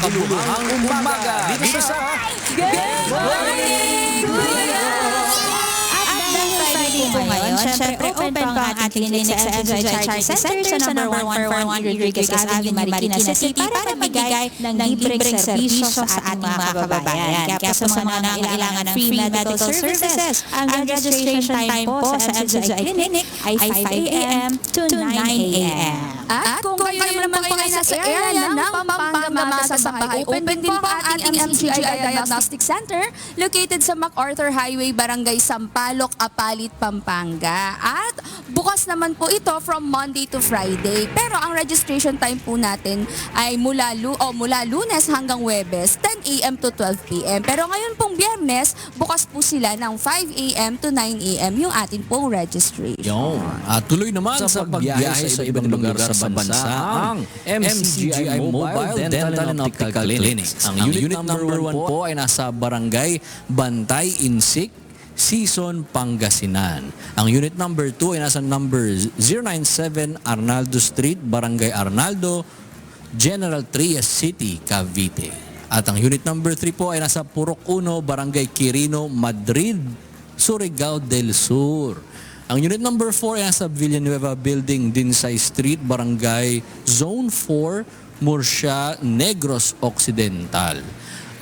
makabuluhang umaga dito sa Good morning, Kuya! At dahil Friday po ngayon, syempre open po ang ating clinic sa MCGI Charity Center sa number 141 Rodriguez Avenue, Marikina City para magbigay ng libreng serbisyo sa ating mga kababayan. Kaya po sa mga nangailangan ng free medical services, ang registration time po sa MCGI Clinic ay 5 a.m. to 9 a.m. At kung kayo naman po ay nasa area ng Pampanga Magsasabahay, open din po ang ating MCGI Diagnostic Center located sa MacArthur Highway, Barangay Sampaloc, Apalit, Pampanga. At bukas naman po ito from Monday to Friday. Pero ang registration time po natin ay mula Lunes hanggang Huwebes, 10 a.m. to 12 p.m. Pero ngayon pong Biyernes, bukas po sila ng 5 a.m. to 9 a.m. yung atin pong registration. Yon. At tuloy naman sa pagbiyahe sa ibang lugar sa bansa ang MCGI Mobile Dental and Optical Clinic. Ang unit number 1 po ay nasa Barangay Bantay Insik, Sison, Pangasinan. Ang unit number 2 ay nasa number 097 Arnaldo Street, Barangay Arnaldo, General Trias City, Cavite. At ang unit number 3 po ay nasa Purok 1, Barangay Quirino, Madrid, Surigao del Sur. Ang unit number 4 ay nasa Villanueva Building, Dinsay Street, Barangay Zone 4, Murcia, Negros Occidental.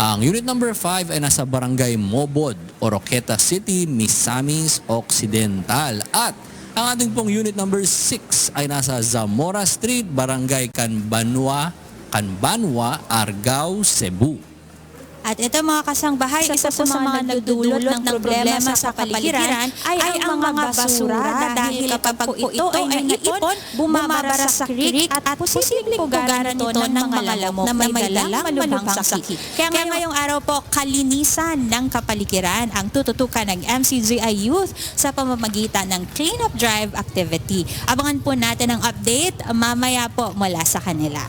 Ang unit number 5 ay nasa Barangay Mobod, Oroqueta City, Misamis Occidental. At ang ating pong unit number 6 ay nasa Zamora Street, Barangay Canbanwa, Argao, Cebu. At ito mga kasangbahay, isa po sa mga nagdudulot ng problema sa kapaligiran ay ang mga basura dahil kapag po ito ay naipon, bumabara sa creek at posibleng pugaran ito ng mga lamok na may dalang malubhang sakit. Kaya ngayong araw po, kalinisan ng kapaligiran ang tututukan ng MCGI Youth sa pamamagitan ng clean-up drive activity. Abangan po natin ang update mamaya po mula sa kanila.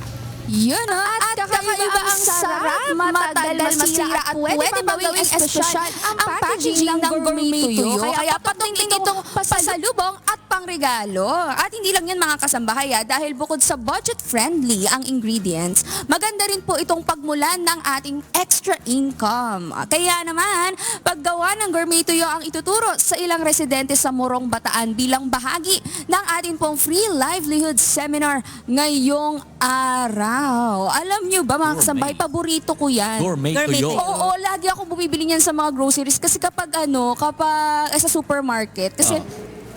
Yun at kakaiba ang sarap, matagal masira at pwede magawing espesyal ang packaging ng gourmet tuyo. Kaya patuloy itong pasalubong at pangregalo. At hindi lang yan mga kasambahay dahil bukod sa budget-friendly ang ingredients, maganda rin po itong pagmulan ng ating extra income. Kaya naman, paggawa ng gourmet tuyo ang ituturo sa ilang residente sa Morong, Bataan bilang bahagi ng ating pong free livelihood seminar ngayong araw. Alam nyo ba mga kasambahay, paborito ko yan. Gourmet tuyo. Oo, lagi ako bumibili niyan sa mga groceries kasi kapag sa supermarket, kasi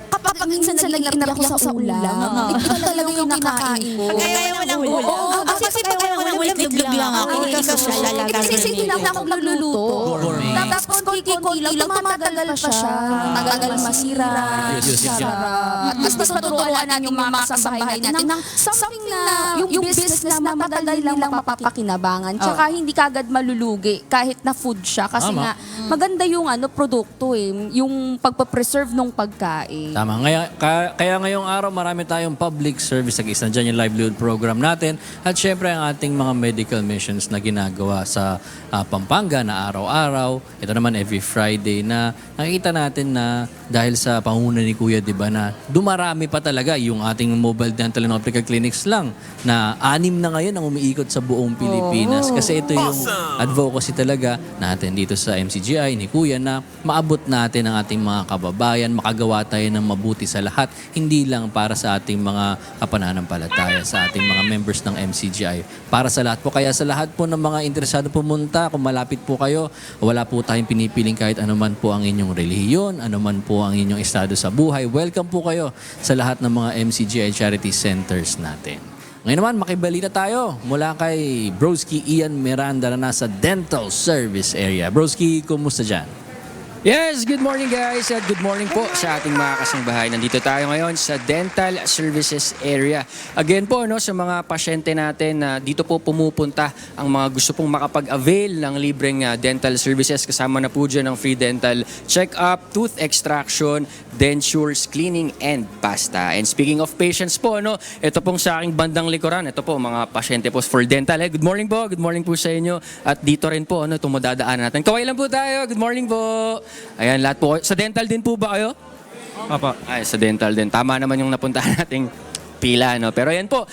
kapag minsan nag-iinap ako sa ulam, ito talaga yung kinakain ko. Kaya mo ng ulam? Oo, kasi pag ayaw mo ng ulam, liblog lang ako. Hindi ka social talaga. Kasi hindi lang ako nagluluto. Tapos konti-konti lang, tumatagal pa siya. Tagal masira. Sarap. Tapos mas matuturuan natin yung mga kasambahay natin ng something na yung business na matagal nilang mapapakinabangan. Tsaka hindi kagad malulugi kahit na food siya. Kasi nga, maganda yung produkto yung pagpapreserve ng pagkain. Tama. Kaya ngayong araw marami tayong public service. Isa dyan yung livelihood program natin. At syempre ang ating mga medical missions na ginagawa sa Pampanga na araw-araw. Ito naman every Friday na nakikita natin na dahil sa pangunguna ni Kuya, di ba, na dumarami pa talaga yung ating mobile dental and optical clinics lang na 6 na ngayon ang umiikot sa buong Pilipinas. Kasi ito yung advocacy talaga natin dito sa MCGI ni Kuya na maabot natin ang ating mga kababayan, makagawa tayo ng mabuti sa lahat, hindi lang para sa ating mga kapananampalataya, sa ating mga members ng MCGI. Para sa lahat po, kaya sa lahat po ng mga interesado pumunta, kung malapit po kayo, wala po tayong pinipiling kahit anuman po ang inyong relihiyon, anuman po ang inyong estado sa buhay. Welcome po kayo sa lahat ng mga MCGI Charity Centers natin. Ngayon naman, makibalita tayo mula kay Broski Ian Miranda na nasa Dental Service Area. Broski, kumusta dyan? Yes, good morning guys at good morning po sa ating mga kasangbahay. Nandito tayo ngayon sa Dental Services Area. Again po sa mga pasyente natin na dito po pumupunta ang mga gusto pong makapag-avail ng libreng dental services. Kasama na po dyan ang free dental check-up, tooth extraction, dentures, cleaning, and pasta. And speaking of patients po, ito pong sa aking bandang likuran, ito po mga pasyente po for dental. Good morning po sa inyo. At dito rin po, itong madadaanan natin. Kaway lang po tayo, good morning po. Ayan, lahat po. Sa dental din po ba kayo? Papa. Ay, sa dental din. Tama naman yung napuntahan nating pila, no? Pero yan po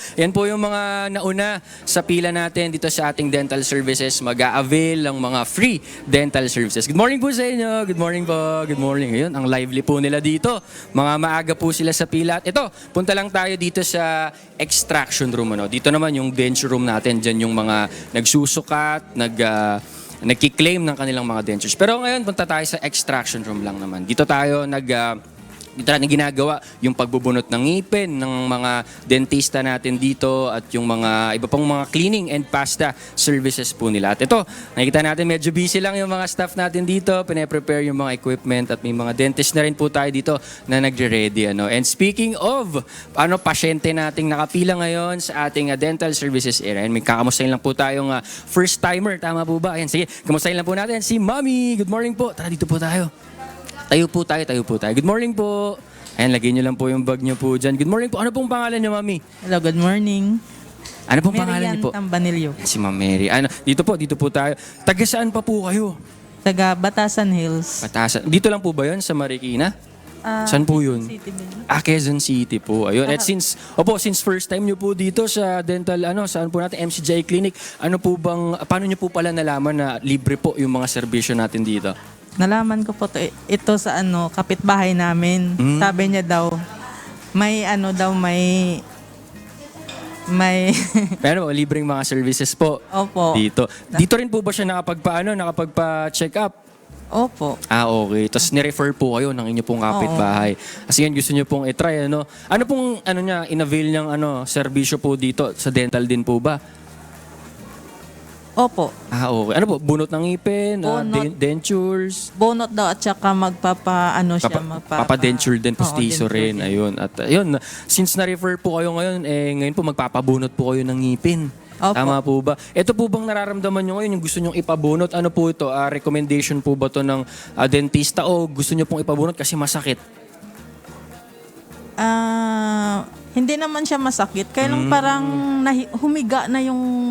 yung mga nauna sa pila natin dito sa ating dental services. Mag-a-avail ng mga free dental services. Good morning po sa inyo. Good morning po. Good morning. Ayun, ang lively po nila dito. Mga maaga po sila sa pila. At ito, punta lang tayo dito sa extraction room, ano? Dito naman yung denture room natin. Diyan yung mga nagsusukat, nagki-claim ng kanilang mga dentures. Pero ngayon, punta tayo sa extraction room lang naman. Dito tayo dito natin ginagawa yung pagbubunot ng ngipin ng mga dentista natin dito at yung mga iba pang mga cleaning and pasta services po nila. At ito, nakikita natin medyo busy lang yung mga staff natin dito, pine-prepare yung mga equipment at may mga dentist na rin po tayo dito na nagre-ready. Ano? And speaking of pasyente nating nakapila ngayon sa ating dental services area, and may kakamustahin lang po tayong first timer, tama po ba? Ayan, sige, kamustahin lang po natin si Mami. Good morning po. Tara, dito po tayo. Tayo po tayo. Good morning po. Ayan, lagyan nyo lang po yung bag nyo po dyan. Good morning po. Ano pong pangalan nyo, Mami? Hello, good morning. Ano pong pangalan niyo po? Tambanilyo. Si Ma'am Mary. Dito po tayo. Taga saan pa po kayo? Taga Batasan Hills. Batasan. Dito lang po ba yun sa Marikina? Saan po yun? City din. Quezon City po. Ayun. At since first time nyo po dito sa dental, saan po natin, MCJ Clinic, paano nyo po pala nalaman na libre po yung mga serbisyo natin dito? Nalaman ko po ito sa kapitbahay namin. Sabi niya daw, may Pero libreng mga services po. Opo. Dito. Dito rin po ba siya nakapagpa-check up? Opo. Okay. Tapos ni-refer po kayo ng inyo pong kapitbahay. Kasi yan gusto niyo pong i-try, ano? Ano pong in-avail niyang serbisyo po dito sa dental din po ba? Opo. Okay. Ano po? Bunot ng ngipin, Bunot. dentures, Bonot daw at saka papadenture din, postizo denture rin. din. Ayun. At ayun, since na-refer po kayo ngayon, ngayon po magpapabunot po kayo ng ngipin. Opo. Tama po ba? Ito po bang nararamdaman nyo ngayon, yung gusto nyong ipabunot? Ano po ito? Recommendation po ba to ng dentista o gusto nyo pong ipabunot kasi masakit? Hindi naman siya masakit. Kaya lang parang humiga na yung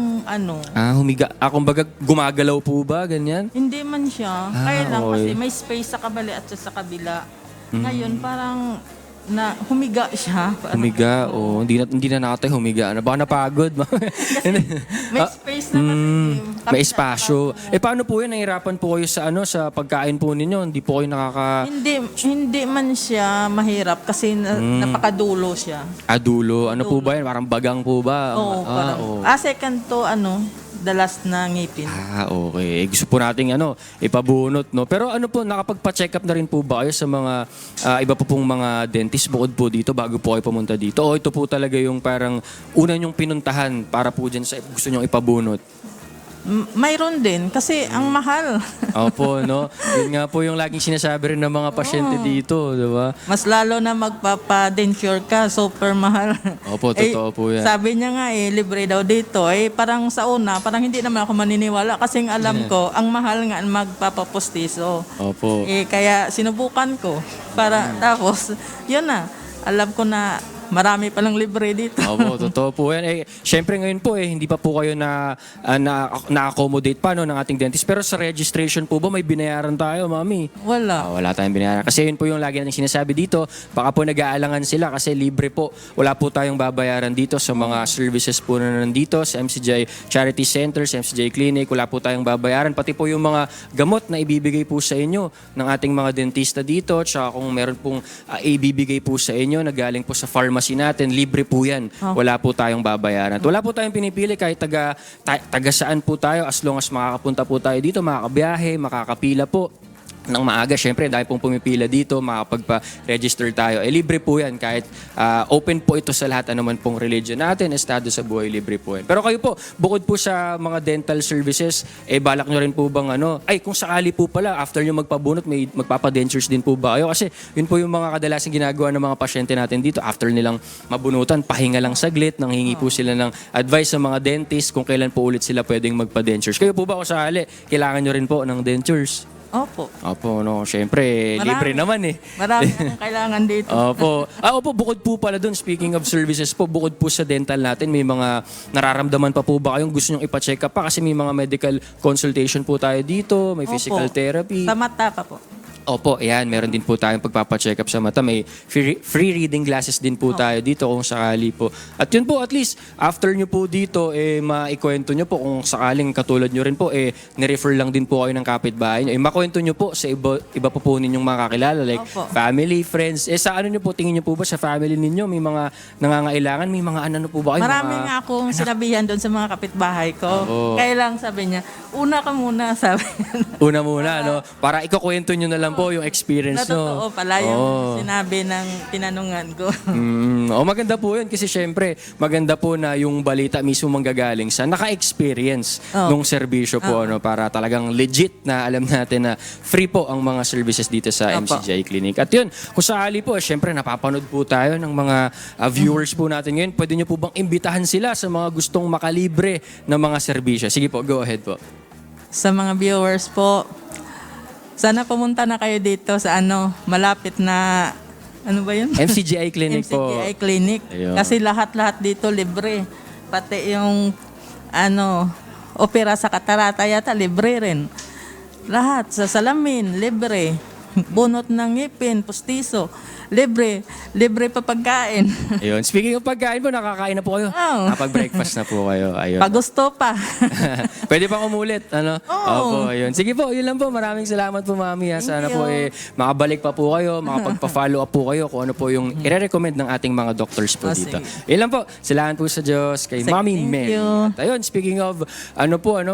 Humiga. Kumbaga gumagalaw po ba? Ganyan? Hindi man siya. Kaya lang okay. kasi may space sa kabali at sa kabila. Ngayon parang humiga siya. Humiga, hindi na nakatay, humiga. Baka napagod. May space na kasi. May espasyo. Paano po yun? Nahirapan po kayo sa sa pagkain po ninyo? Hindi po kayo Hindi man siya mahirap kasi napakadulo siya. Dulo. Ano po ba yan? Parang bagang po ba? Oo, parang. Second to the last na ngipin. Okay. Gusto po nating ipabunot, no? Pero nakapagpa-check up na rin po ba kayo sa mga iba po pong mga dentist bukod po dito bago po kayo pumunta dito? O ito po talaga yung parang una nyong pinuntahan para po dyan sa gusto nyong ipabunot? Mayroon din kasi ang mahal. Opo, no? Yun nga po yung laging sinasabi rin ng mga pasyente dito, di ba? Mas lalo na magpapa-denture ka, super mahal. Opo, totoo po yan. Sabi niya nga libre daw dito. Parang sa una, parang hindi naman ako maniniwala kasi alam ko, ang mahal nga magpapapostiso. Opo. Kaya sinubukan ko. Tapos, yun na. Alam ko na marami palang libre dito. Opo, totoo po yan. Syempre ngayon po hindi pa po kayo na-accommodate pa ng ating dentist. Pero sa registration po ba may binayaran tayo, Mami? Wala. Wala tayong binayaran. Kasi yun po yung lagi natin sinasabi dito. Baka po nag-aalangan sila kasi libre po. Wala po tayong babayaran dito sa mga services po na nandito sa MCJ Charity Center, sa MCJ Clinic. Wala po tayong babayaran. Pati po yung mga gamot na ibibigay po sa inyo ng ating mga dentista dito. Tsaka kung meron pong ibibigay po sa inyo na galing po sa pharmacy natin, libre po yan. Wala po tayong babayaran. At wala po tayong pinipili kahit taga saan po tayo as long as makakapunta po tayo dito, makakabiyahe, makakapila po ng maaga. Siyempre, dahil pong pumipila dito, makapagpa-register tayo. Libre po yan. Kahit open po ito sa lahat, anuman pong religion natin, estado sa buhay, libre po yan. Pero kayo po, bukod po sa mga dental services, balak nyo rin po bang kung sakali po pala, after nyo magpabunot, may magpapadentures din po ba kayo? Kasi yun po yung mga kadalasang ginagawa ng mga pasyente natin dito. After nilang mabunutan, pahinga lang saglit, nang hingi po sila ng advice sa mga dentist kung kailan po ulit sila pwedeng magpa-dentures. Kayo po ba kung sakali, kailangan nyo rin po ng dentures? Opo. Opo, no. Siyempre, libre naman Marami akong kailangan dito. Opo. Opo, bukod po pala dun, speaking of services po, bukod po sa dental natin, may mga nararamdaman pa po ba kayong gusto nyong ipa-check up pa? Kasi may mga medical consultation po tayo dito, may physical therapy. Sa mata pa po. Opo, ayan, meron din po tayong pagpapacheck up sa mata. May free reading glasses din po tayo dito kung sakali po. At yun po, at least, after nyo po dito, maikwento nyo po kung sakaling katulad nyo rin po, nirefer lang din po kayo ng kapitbahay nyo. Makwento nyo po sa iba po ninyong mga kakilala, like Opo. family, friends. Sa ano nyo po, tingin nyo po ba sa family ninyo? May mga nangangailangan? May mga ano po ba kayo? Marami Mga- nga akong sinabihan doon sa mga kapitbahay ko. Oo. Kaya lang sabi niya, una ka muna, sabi niya. Una muna, no? Para ikukwento nyo na lang po yung experience, Na totoo no? pala yung Oo. sinabi ng tinanungan ko. Maganda po yun kasi syempre maganda po na yung balita mismo manggagaling sa naka-experience nung serbisyo po ano, para talagang legit na alam natin na free po ang mga services dito sa Opo. MCGI Clinic. At yun, kung sakali po, syempre napapanood po tayo ng mga viewers po natin ngayon. Pwede nyo po bang imbitahan sila sa mga gustong makalibre ng mga serbisyo? Sige po, go ahead po. Sa mga viewers po, sana pumunta na kayo dito sa malapit na, ano ba yun? MCGI Clinic po. MCGI Clinic. Ayun. Kasi lahat-lahat dito libre. Pati yung, opera sa katarata yata, libre rin. Lahat, sa salamin, libre. Bunot ng ngipin, pustiso, libre. Libre pa pagkain. Ayun. Speaking of pagkain po, nakakain na po kayo. Oo. Nakapag-breakfast na po kayo. Ayun. Pag gusto pa. Pwede pang umulit, ano? Oo. Opo, ayun. Sige po, yun lang po. Maraming salamat po, Mami. Ha. Sana po makabalik pa po kayo, makapagpa-follow up po kayo kung ano po yung i-recommend ng ating mga doctors po dito. Sige. Yun lang po. Salamat po sa Diyos, kay Sige, Mami thank Mary. you. At ayun, speaking of,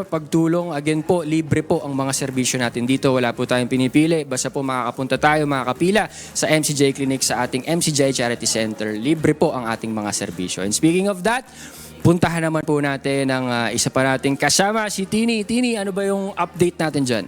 pagtulong, again po, libre po ang mga serbisyo natin dito. Wala po tayong pinipili. Basta po makakapunta tayo, makakapila sa MCGI Clinic sa ating MCGI Charity Center. Libre po ang ating mga serbisyo. And speaking of that, puntahan naman po natin ang isa pa nating kasama, si Tini. Tini, ano ba yung update natin dyan?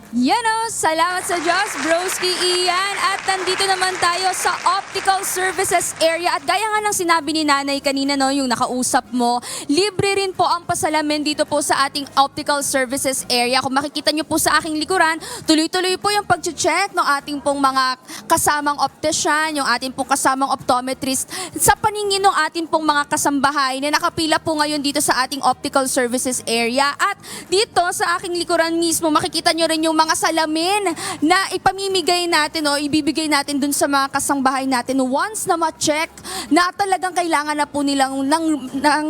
Yan o, salamat sa Diyos, broski Ian. At nandito naman tayo sa Optical Services area. At gaya nga ng sinabi ni Nanay kanina, no, yung nakausap mo, libre rin po ang pasalamin dito po sa ating Optical Services area. Kung makikita nyo po sa aking likuran, tuloy-tuloy po yung pag-check ng ating pong mga kasamang optician, yung ating pong kasamang optometrist, sa paningin ng ating pong mga kasambahay na nakapila po ngayon dito sa ating Optical Services area. At dito sa aking likuran mismo, makikita nyo rin yung mga salamin na ipamimigay natin o ibibigay natin dun sa mga kasangbahay natin once na ma-check na talagang kailangan na po nilang ng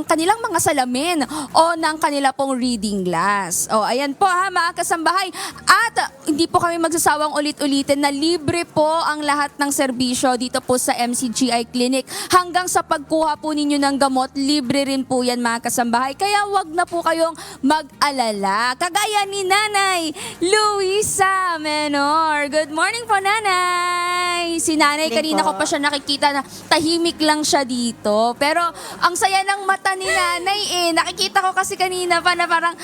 kanilang mga salamin o ng kanila pong reading glass. O ayan po ha mga kasambahay. At hindi po kami magsasawang ulit-ulitin na libre po ang lahat ng serbisyo dito po sa MCGI Clinic. Hanggang sa pagkuha po ninyo ng gamot, libre rin po yan mga kasambahay. Kaya wag na po kayong mag-alala. Kagaya ni Nanay Luisa Menor. Good morning po, Nanay. Si Nanay, kanina ko pa siya nakikita na tahimik lang siya dito. Pero ang saya ng mata ni Nanay Nakikita ko kasi kanina pa na parang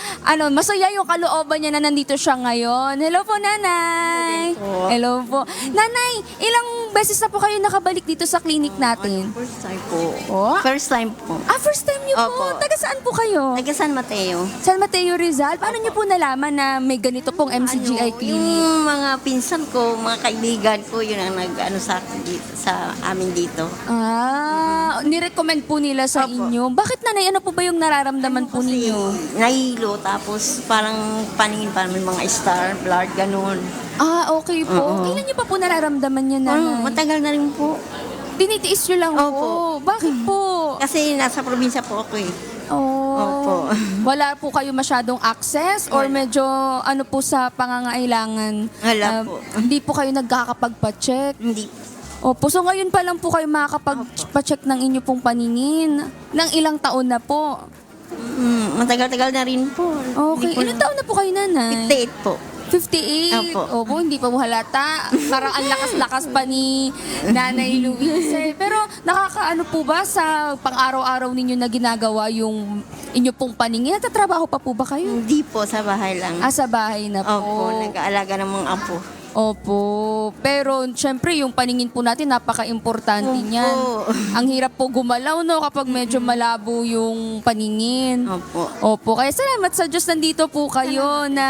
masaya yung kalooban niya na nandito siya ngayon. Hello po, Nanay. Hello po. Nanay, ilang beses na po kayo nakabalik dito sa clinic natin? First time po. Oh? First time po. First time niyo po. Opo. Taga saan po kayo? Taga San Mateo. San Mateo Rizal. Paano niyo po nalaman na may ganito pong MCGI Clinic? Yung mga pinsan ko, mga kaibigan ko, yun ang nag-ano sa akin dito, sa amin dito. Nirecommend po nila sa Opo. inyo. Bakit, Nanay? Ano po ba yung nararamdaman po Kasi ninyo? nahilo, tapos parang paningin pa may mga star, blood, ganun. Okay po. Oo. Kailan niyo pa po nararamdaman yan, Parang Nanay? matagal na rin po. Tinitiis niyo lang po. Opo. Bakit po? Kasi nasa probinsya po ako eh. Opo. Wala po kayo masyadong access or medyo po sa pangangailangan? Wala po. Hindi po kayo nagkakapagpa-check? Hindi. Opo, so ngayon pa lang po kayo makakapag-check ng inyo pong paningin. Nang ilang taon na po? Matagal-tagal na rin po. Okay. Ilang taon na po kayo, Nanay? 58 po. 58. Opo. Opo, hindi pa mo halata. Parang ang lakas-lakas pa ni Nanay Luisa. Pero nakakaano po ba sa pang-araw-araw ninyo na ginagawa yung inyo pong paningin? Natatrabaho pa po ba kayo? Hindi po, sa bahay lang. Sa bahay na po. Opo, nag-aalaga ng mga apo. Opo. Pero syempre yung paningin po natin napaka-importante Opo. niyan. Ang hirap po gumalaw no kapag medyo malabo yung paningin. Opo. Opo. Kaya salamat sa Diyos nandito po kayo na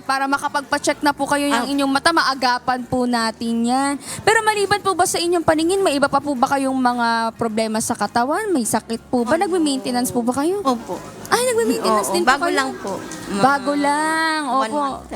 para makapagpa-check na po kayo ng inyong mata, maagapan po natin yan. Pero maliban po ba sa inyong paningin, may iba pa po ba kayong mga problema sa katawan? May sakit po ba? Nagme-maintenance po ba kayo? Opo. Ay, nagme-maintenance Oo, din po bago kayo? lang po. Bago lang, One opo. month.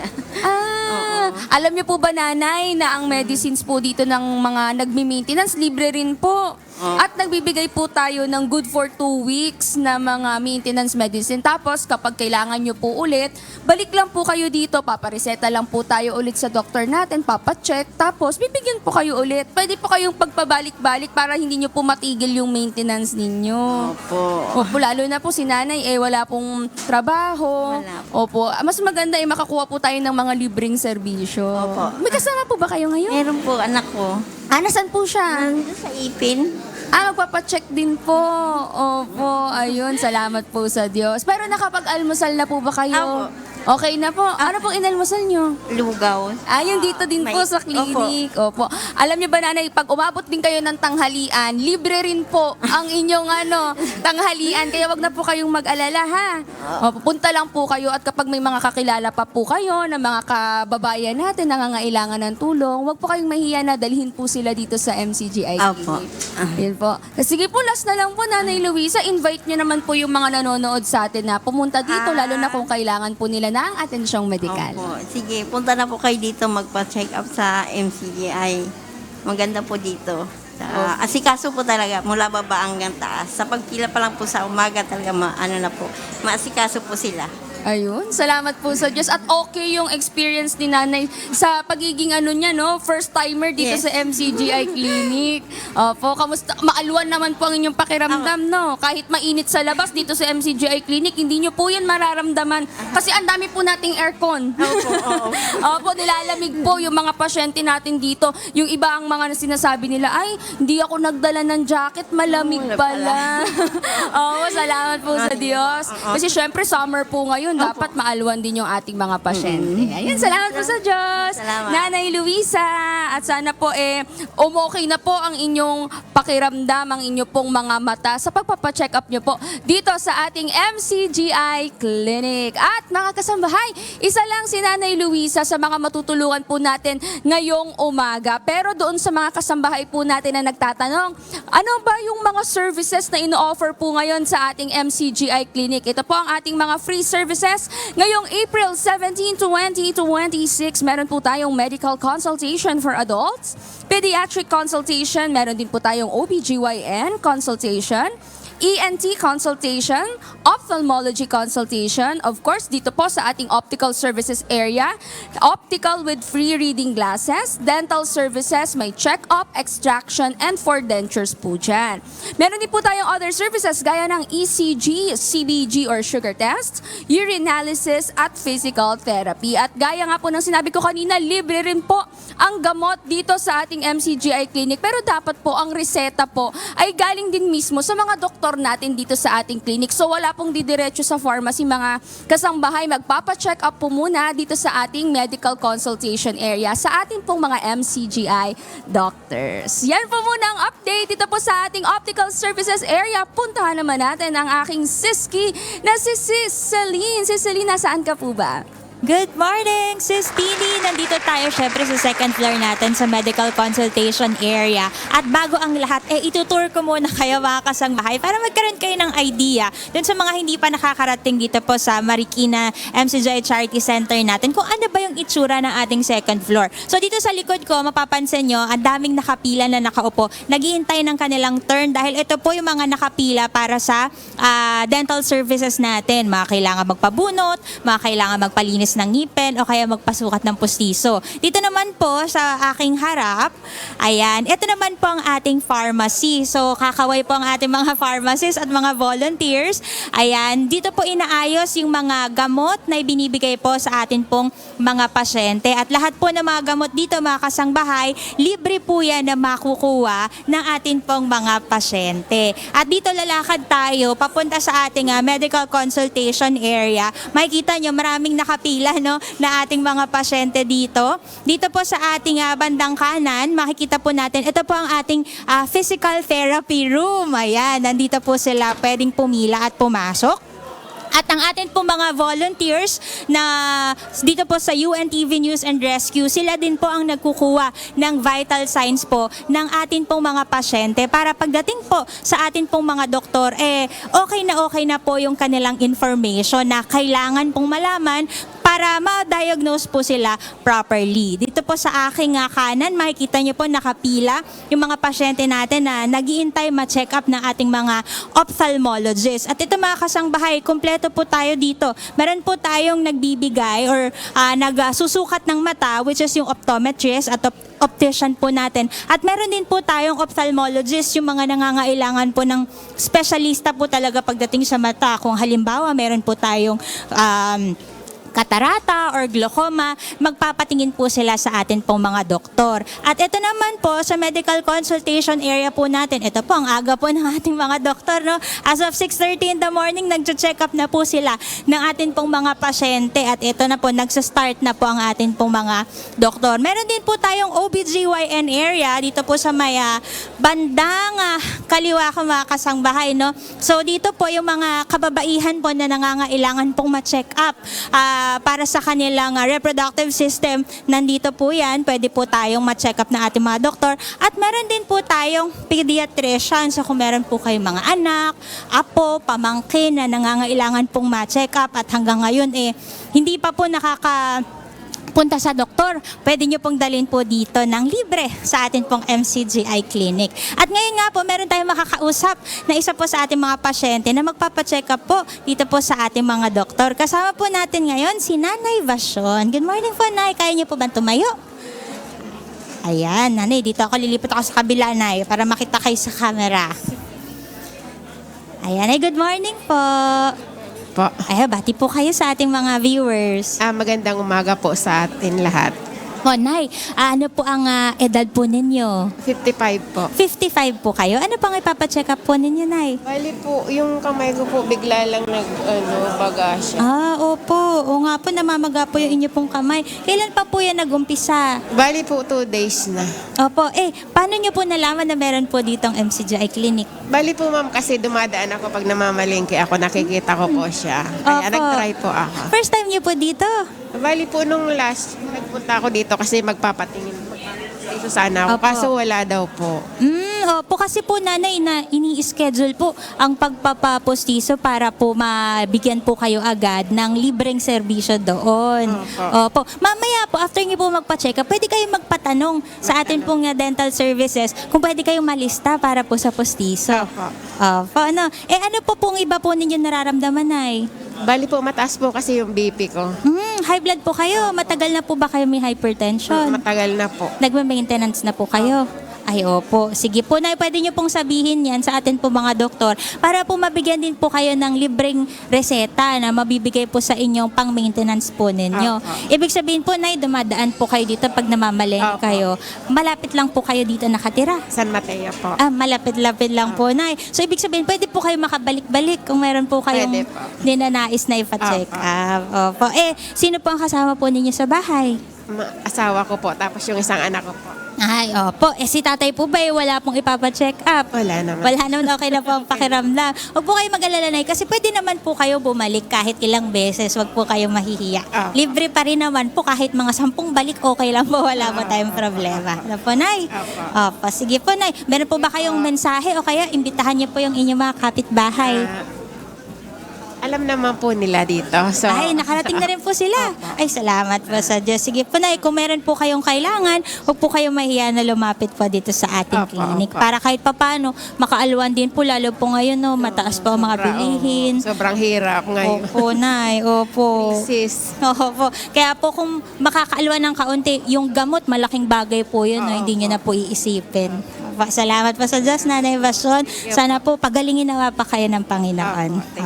Alam niyo po ba, nanay, na ang medicines po dito ng mga nagmi-maintenance, libre rin po. At nagbibigay po tayo ng good for 2 weeks na mga maintenance medicine. Tapos, kapag kailangan nyo po ulit, balik lang po kayo dito. Papareseta lang po tayo ulit sa doktor natin, papacheck. Tapos, bibigyan po kayo ulit. Pwede po kayong pagpabalik-balik para hindi nyo po matigil yung maintenance ninyo. Opo, lalo na po si nanay, wala pong trabaho. Wala Opo, mas maganda makakuha po tayo ng mga libreng serbisyo. Opo. May kasama po ba kayo ngayon? Meron po, anak ko. Nasaan po siya? Nandun sa ipin. Magpapacheck din po. Opo, ayun, salamat po sa Diyos. Pero nakapag-almusal na po ba kayo? Okay na po. Ano pong inalmusal nyo? Lugaw. Yung dito din po sa clinic. Opo. Alam niyo ba, nanay, pag umabot din kayo ng tanghalian, libre rin po ang inyong tanghalian. Kaya wag na po kayong mag-alala, ha? Opo, punta lang po kayo at kapag may mga kakilala pa po kayo na mga kababayan natin na nangangailangan ng tulong, wag po kayong mahiya na dalhin po sila dito sa MCGI Opo. Clinic. Yun po. Sige po, last na lang po, Nanay Luisa, invite niyo naman po yung mga nanonood sa atin na pumunta dito, lalo na kung kailangan po nila ng atensyong medikal. Opo. Sige, punta na po kayo dito magpa-check up sa MCGI. Maganda po dito. Asikaso po talaga, mula baba hanggang taas. Sa pagpila pa lang po sa umaga talaga, maasikaso po sila. Ayun, salamat po sa Diyos. At okay yung experience ni Nanay sa pagiging niya, first timer dito Yes. sa MCGI Clinic. Opo, kamusta? Maalwan naman po ang inyong pakiramdam, no? Kahit mainit sa labas dito sa MCGI Clinic, hindi nyo po yan mararamdaman. Kasi ang dami po nating aircon. Opo, nilalamig po yung mga pasyente natin dito. Yung iba ang mga sinasabi nila, ay, hindi ako nagdala ng jacket, malamig pala. Oo, salamat po sa Diyos. Kasi syempre, summer po ngayon, dapat maalwan din yung ating mga pasyente. Ayun, salamat po sa Diyos. Salamat. Nanay Luisa, at sana po umokay na po ang inyong pakiramdam, ang inyong pong mga mata sa pagpapacheck up nyo po dito sa ating MCGI Clinic. At mga kasambahay, isa lang si Nanay Luisa sa mga matutulungan po natin ngayong umaga. Pero doon sa mga kasambahay po natin na nagtatanong, ano ba yung mga services na ino-offer po ngayon sa ating MCGI Clinic? Ito po ang ating mga free services. Ngayong April 17, 2026, meron po tayong medical consultation for adults, pediatric consultation, meron din po tayong OBGYN consultation, ENT consultation, ophthalmology consultation, of course, dito po sa ating optical services area, optical with free reading glasses, dental services, may check-up, extraction, and for dentures po dyan. Meron din po tayong other services gaya ng ECG, CBG or sugar test, urinalysis, at physical therapy. At gaya nga po ng sinabi ko kanina, libre rin po ang gamot dito sa ating MCGI Clinic. Pero dapat po ang reseta po ay galing din mismo sa mga doktor natin dito sa ating clinic. So wala pong didiretso sa pharmacy, mga kasangbahay. Magpapacheck up po muna dito sa ating medical consultation area sa ating pong mga MCGI doctors. Yan po muna ang update dito po sa ating optical services area. Puntahan naman natin ang aking siski na si Sis Celine. Sis Celine, nasaan ka po ba? Good morning, Sis Tini! Nandito tayo syempre sa second floor natin sa medical consultation area. At bago ang lahat, itutour ko muna kayo mga kasangbahay para magkaroon kayo ng idea dun sa mga hindi pa nakakarating dito po sa Marikina MCGI Charity Center natin kung ano ba yung itsura ng ating second floor. So dito sa likod ko, mapapansin nyo, ang daming nakapila na nakaupo. Naghihintay ng kanilang turn dahil ito po yung mga nakapila para sa dental services natin. Mga kailangan magpabunot, mga kailangan magpalinis ng ngipin o kaya magpasukat ng pustiso. Dito naman po sa aking harap, ayan, ito naman po ang ating pharmacy. So kakaway po ang ating mga pharmacists at mga volunteers. Ayan, dito po inaayos yung mga gamot na ibinibigay po sa atin pong mga pasyente. At lahat po ng mga gamot dito mga kasangbahay, libre po yan na makukuha ng atin pong mga pasyente. At dito lalakad tayo papunta sa ating medical consultation area. Makikita nyo maraming nakapila na ating mga pasyente dito. Dito po sa ating bandang kanan, makikita po natin, ito po ang ating physical therapy room. Ayan, nandito po sila pwedeng pumila at pumasok. At ang atin po mga volunteers na dito po sa UNTV News and Rescue, sila din po ang nagkukuha ng vital signs po ng atin pong mga pasyente para pagdating po sa atin pong mga doktor, okay na po yung kanilang information na kailangan pong malaman para ma-diagnose po sila properly. Dito po sa aking kanan, makikita nyo po nakapila yung mga pasyente natin na nag-iintay ma-check up ng ating mga ophthalmologists. At ito mga kasangbahay, kumpleto po tayo dito. Meron po tayong nagbibigay or nagsusukat ng mata, which is yung optometrist at optician po natin. At meron din po tayong ophthalmologist, yung mga nangangailangan po ng specialista po talaga pagdating sa mata. Kung halimbawa, meron po tayong katarata or glaucoma, magpapatingin po sila sa atin pong mga doktor. At ito naman po sa medical consultation area po natin, ito po ang aga po ng ating mga doktor, no? As of 6:30 in the morning, nagche-check up na po sila ng atin pong mga pasyente at ito na po, nagsa-start na po ang atin pong mga doktor. Meron din po tayong OBGYN area dito po sa may bandang kaliwa ko mga kasangbahay, no? So dito po yung mga kababaihan po na nangangailangan pong ma-check up para sa kanilang reproductive system, nandito po yan. Pwede po tayong ma-check up ng ating mga doktor. At meron din po tayong pediatrician. So kung meron po kayong mga anak, apo, pamangkin na nangangailangan pong ma-check up at hanggang ngayon hindi pa po punta sa doktor, pwede nyo pong dalhin po dito ng libre sa atin pong MCGI Clinic. At ngayon nga po, meron tayong makakausap na isa po sa ating mga pasyente na magpapacheck up po dito po sa ating mga doktor. Kasama po natin ngayon si Nanay Vasion. Good morning po, Nay. Kaya niyo po ba tumayo? Ayan, Nanay, dito ako lilipat ako sa kabila, Nay, para makita kayo sa camera. Ayan, Nay, good morning po. Po. Ay, bati po kayo sa ating mga viewers. Magandang umaga po sa atin lahat. O, Nay, ano po ang edad po ninyo? 55 po. 55 po kayo. Ano pang ipapacheck up po ninyo, Nay? Bali po, yung kamay ko po bigla lang baga siya. Opo. O nga po, namamaga po yung inyo pong kamay. Kailan pa po yan nag-umpisa? Bali po 2 days na. Opo. Paano nyo po nalaman na meron po ditong MCGI Clinic? Bali po ma'am, kasi dumadaan ako pag namamalingke ako, nakikita ko po siya. Kaya Opo. nag-try po ako. First time nyo po dito? Bali po nung last, nagpunta ako dito kasi magpapatingin. Dito sana ako, Opo. kaso wala daw po. Opo, kasi po Nanay na ini-schedule po ang pagpapapostiso para po mabigyan po kayo agad ng libreng serbisyo doon. Opo. Mamaya po, after niyo po magpa-check up, pwede kayong magpatanong sa atin pong dental services kung pwede kayong malista para po sa postiso. Opo. Opo, ano? Ano po pong iba po ninyo nararamdaman, Nay? Bali po, mataas po kasi yung BP ko. High blood po kayo. Matagal na po ba kayo may hypertension? Matagal na po. Nagme-maintenance na po kayo? Ay, opo. Sige po, Nay, pwede nyo pong sabihin yan sa atin po mga doktor para po mabigyan din po kayo ng libreng reseta na mabibigay po sa inyong pang-maintenance po ninyo. Ibig sabihin po, Nay, dumadaan po kayo dito pag namamalengke kayo. Malapit lang po kayo dito nakatira. San Mateo po. Malapit-lapit lang po, Nay. So, ibig sabihin, pwede po kayo makabalik-balik kung meron po kayong Pwede po. ninanais na ipa-check up. Opo. Sino po ang kasama po ninyo sa bahay? Asawa ko po, tapos yung isang anak ko po. Ay, opo. Si tatay po ba wala pong ipapacheck up? Wala naman. Wala naman, okay na po ang pakiramdam. Huwag po kayo mag-alala, Nay, kasi pwede naman po kayo bumalik kahit ilang beses. Huwag po kayong mahihiya. Libre pa rin naman po kahit mga 10 balik, okay lang po. Wala po tayong problema. Ano po, Nay? Opo. Sige po, Nay. Meron po ba kayong mensahe o kaya imbitahan niyo po yung inyong mga kapitbahay? Alam naman po nila dito. So, Ay, nakarating na rin po sila. Ay, salamat po sa Diyos. Sige po, Nay, kung meron po kayong kailangan, huwag po kayong mahiya na lumapit po dito sa ating clinic. Para kahit papano, makaalwan din po, lalo po ngayon, no, mataas po ang mga bilihin. Sobrang hirap ngayon. Opo, Nay, opo. Sis. Opo. Kaya po kung makakaalwan ng kaunti, yung gamot, malaking bagay po yun, no, hindi nyo na po iisipin. Salamat po sa Diyos, Nanay Vasion. Sana po pagalingin nawa pa kayo ng Panginoon.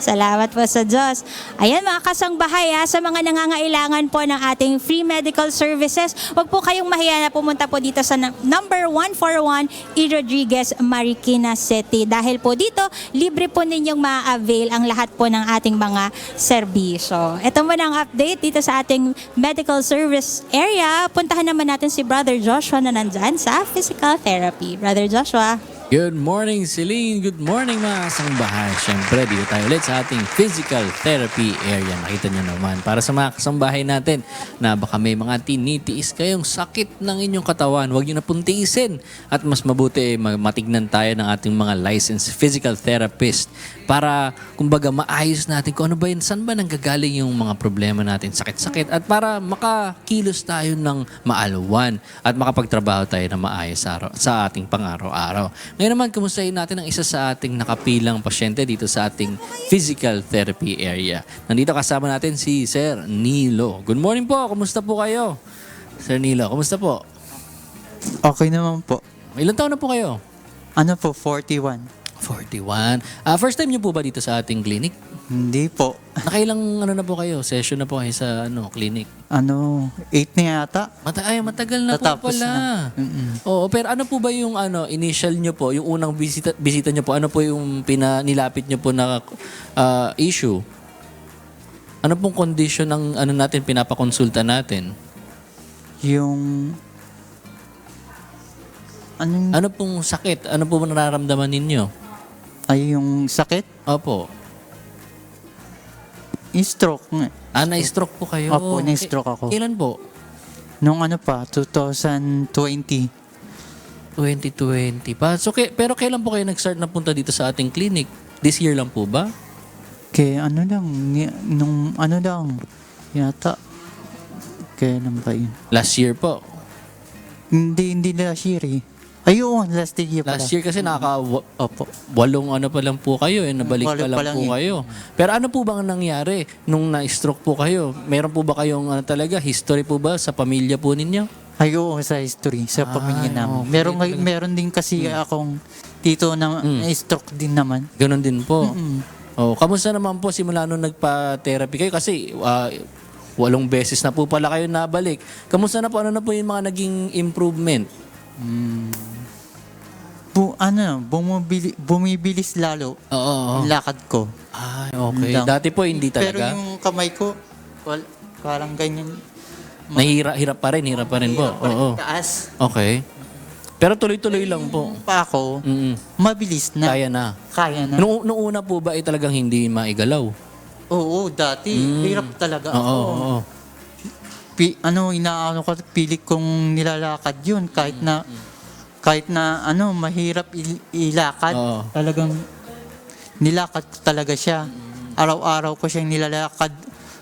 Salamat po sa Diyos. Ayan mga kasangbahay, sa mga nangangailangan po ng ating free medical services, huwag po kayong mahiya na pumunta po dito sa number 141 E. Rodriguez, Marikina City. Dahil po dito, libre po ninyong ma-avail ang lahat po ng ating mga serbisyo. Ito muna ang update dito sa ating medical service area. Puntahan naman natin si Brother Joshua na nandyan sa physical therapy. Brother Joshua. Good morning, Celine. Good morning, mga kasambahay. Siyempre, dito tayo ulit sa ating physical therapy area. Nakita nyo naman. Para sa mga kasambahay natin na baka may mga tinitiis kayong sakit ng inyong katawan, huwag nyo na puntiisin. At mas mabuti, matignan tayo ng ating mga licensed physical therapist para, kumbaga, maayos natin kung ano ba yun, saan ba nanggagaling yung mga problema natin, sakit-sakit. At para makakilos tayo ng maalwan at makapagtrabaho tayo na maayos sa ating pang-araw-araw. Ngayon naman, kumustahin natin ang isa sa ating nakapilang pasyente dito sa ating physical therapy area. Nandito kasama natin si Sir Nilo. Good morning po. Kumusta po kayo? Sir Nilo, kumusta po? Okay naman po. Ilan taon na po kayo? Ano po, 41? 41. First time niyo po ba dito sa ating clinic? Hindi po. Nakailang ano na po kayo? Session na po kayo sa clinic? 8 na yata. Matagal na po Natapos pala. na. Oo, pero ano po ba yung initial nyo po, yung unang bisita nyo po, ano po yung nilapit nyo po na issue? Ano pong condition ng natin, pinapakonsulta natin? Yung... Ano pong sakit? Ano po nararamdaman ninyo? Ay, yung sakit? Opo. Stroke nga. Na-stroke po kayo? Opo, na-stroke ako. Kailan po? Nung 2020. 2020 pa. So, pero kailan po kayo nag-start na punta dito sa ating clinic? This year lang po ba? Kaya nung yata. Kailan ba yun? Last year po. Hindi last year eh. Ayun, last year pala. Last year kasi Opo. walong pa lang po kayo, nabalik pa Walo lang pa lang po eh. kayo. Pero ano po bang nangyari nung na-stroke po kayo? Meron po ba kayong talaga history po ba sa pamilya po ninyo? Ayun, sa history, sa pamilya namin. okay. Meron din kasi akong tito na stroke din naman. Ganon din po. Oh, kamusta naman po simula nung nagpa-therapy kayo? Kasi 8 beses na po pala kayo nabalik. Kamusta na po? Ano na po yung mga naging improvement? Bumibilis lalo Oo. ang lakad ko. Ay, okay. Lang. Dati po hindi Pero talaga. yung kamay ko, parang ganyan. Hirap pa rin po. Oo. Taas. Okay. Pero tuloy-tuloy lang po. Pa ako, Mm-mm. mabilis na. Kaya na. Kaya na. Nung una po ba ay talagang hindi maigalaw? Oo, dati. Hirap talaga Oo, ako. oo. Pilit kong nilalakad yun kahit na mahirap ilakad. Oo. Talagang nilakad ko talaga siya. Araw-araw ko siyang nilalakad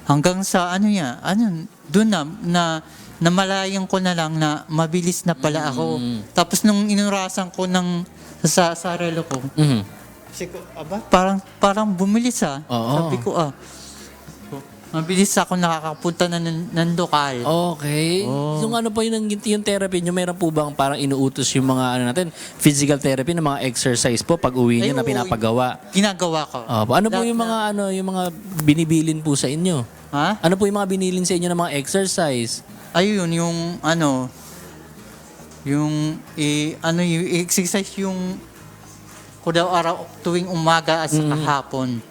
hanggang sa doon na namalayan ko na lang na mabilis na pala ako. Tapos nung inurasan ko sa relo ko, Mhm. parang bumilis Oo. Sabi ko mabilis ako nakakapunta ng lokal. Okay. Yung ano po yung therapy nyo, meron po bang parang inuutos yung mga natin, physical therapy na mga exercise po pag uwi nyo Ay, na oo. pinapagawa? Ginagawa ko. Ano po Lahat yung mga binibilin po sa inyo? Ha? Ano po yung mga binilin sa inyo ng mga exercise? Ayun, yung exercise yung ko daw araw tuwing umaga at saka hapon.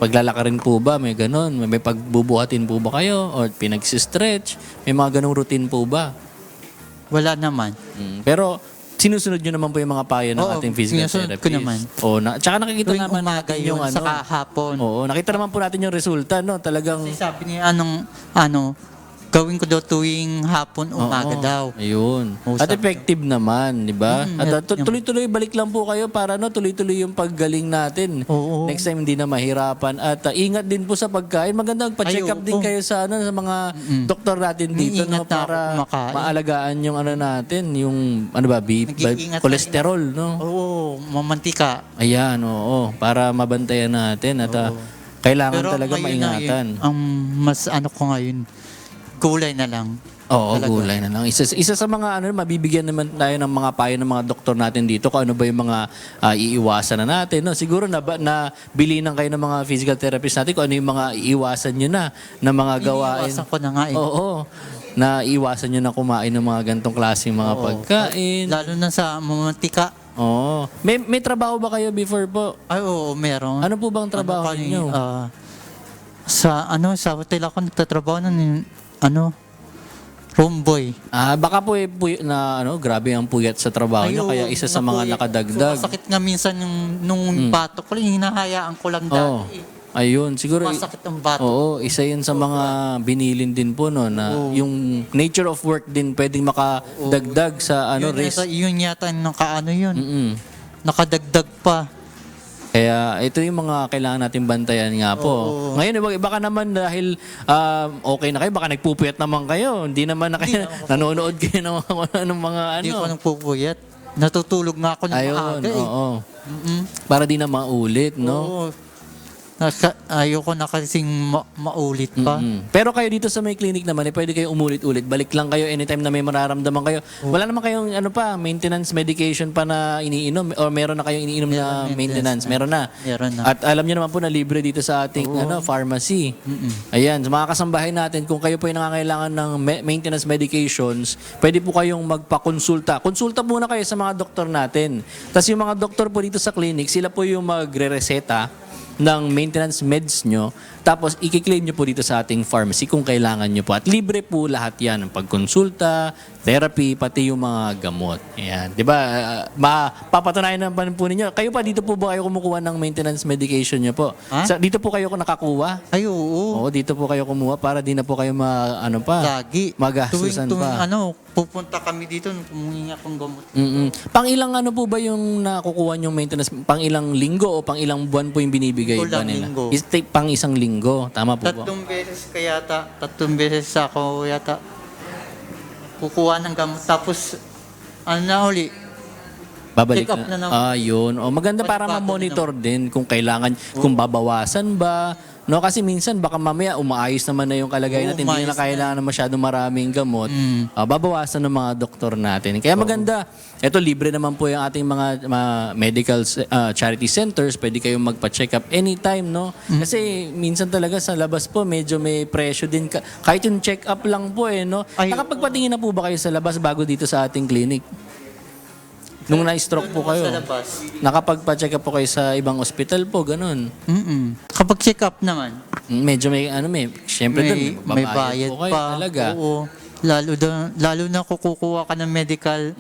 Paglalaka rin po ba? May ganon? May pagbubuhatin po ba kayo? Or pinag-stretch? May mga ganong routine po ba? Wala naman. Pero sinusunod nyo naman po yung mga payo ng Oo, ating physical sinusunod therapist. ko naman. Tsaka nakikita Tuwing naman umaga natin yun, yung saka hapon. Oo, nakita naman po natin yung resulta, no? Talagang Kasi sabi niya gawin ko daw tuwing hapon, umaga Oo, daw. Ayun. Oo, At sabi effective naman, di ba? At yung- tuloy-tuloy balik lang po kayo para tuloy-tuloy yung paggaling natin. Oo. Next time hindi na mahirapan. At ingat din po sa pagkain. Maganda magpa-check Ay, up din oo. kayo sa sa mga doktor natin dito Nag-iingat na ako para kumakain. maalagaan yung natin, yung Nag-iingat cholesterol, no? Oo, mamantika. Ayan, oo. Para mabantayan natin at kailangan talaga ngayon maingatan. ang mas ko ngayon, gulay na lang. Oo, Talaga. gulay na lang. Isa sa mga mabibigyan naman tayo ng mga payo ng mga doktor natin dito kung ano ba yung mga iiwasan na natin. No? Siguro na bilinan kayo ng mga physical therapist natin kung ano yung mga iiwasan nyo na mga gawain. Iniiwasan ko na nga eh. Oo. Na iwasan nyo na kumain ng mga gantong klaseng mga Oo. pagkain. Lalo na sa mamantika. Oo. May trabaho ba kayo before po? Ay, oo, meron. Ano po bang trabaho ninyo? Sa hotel ako nagtatrabaho Romboy. Baka po na grabe ang puyat sa trabaho nyo, kaya isa sa mga nakadagdag. Sakit nga minsan nung batok ko lang, hinahayaan ko lang Oo. dati. Ayun, siguro. Masakit ang batok. Oo, isa yun sa mga binilin din po, no, na yung nature of work din pwedeng makadagdag sa risk. Yun yata nakaano yun. Mm-mm. Nakadagdag pa. Kaya ito yung mga kailangan natin bantayan nga po. Ngayon, baka naman dahil okay na kayo, baka nagpupuyat naman kayo. Hindi naman na kayo, nanonood kayo ng mga Hindi ko nang pupuyat. Natutulog nga ako ng Ayun, maaga eh. oo. Para di na maulit, no? Oo. Ayoko na kasing maulit pa. Pero kayo dito sa may clinic naman, pwede kayo umulit-ulit. Balik lang kayo anytime na may mararamdaman kayo. Wala naman kayong maintenance medication pa na iniinom or meron na kayong iniinom na maintenance. Meron na. Meron na. At alam niyo naman po na libre dito sa ating pharmacy. Ayan, sa mga kasambahay natin, kung kayo po ay nangangailangan ng maintenance medications, pwede po kayong magpakonsulta. Konsulta muna kayo sa mga doktor natin. Tapos yung mga doktor po dito sa clinic, sila po yung magre-reseta ng maintenance meds nyo, tapos i-claim nyo po dito sa ating pharmacy kung kailangan nyo po. At libre po lahat yan, ang pagkonsulta, therapy, pati yung mga gamot. Ayan. Di ba? Mapapatunayan naman po ninyo. Kayo pa, dito po ba kayo kumukuha ng maintenance medication nyo po? Ha? Dito po kayo nakakuha? Ay, oo. Oo, dito po kayo kumuha para di na po kayo Lagi. magastusan pa. Pupunta kami dito, kumuhinga akong gamot. Pang ilang po ba yung nakukuha yung maintenance? Pang ilang linggo o pang ilang buwan po yung binibigay ba Kulang nila? linggo. Pang isang linggo. Tama po ba? Tatlong beses ako yata kukuha ng gamot. Tapos, na uli, Babalik check up na naman. Yun. Maganda para Panibago ma-monitor din kung kailangan, kung babawasan ba. No, kasi minsan baka mamaya umaayos naman na yung kalagayan natin. Hindi na umaayos kailangan na masyadong maraming gamot. Babawasan ng mga doktor natin. Kaya maganda. Ito, libre naman po yung ating mga medical charity centers. Pwede kayong magpa-check up anytime, no? Kasi minsan talaga sa labas po, medyo may presyo din. Kahit yung check up lang po, no? Ay, Nakapagpatingin na po ba kayo sa labas bago dito sa ating clinic? Nung na-stroke po kayo, sa labas. nakapagpa-check up po kayo sa ibang ospital po, ganun. Kapag check up naman, Medyo syempre doon, may bayad po kayo pa. talaga. Oo. Lalo na kukuha ka ng medical,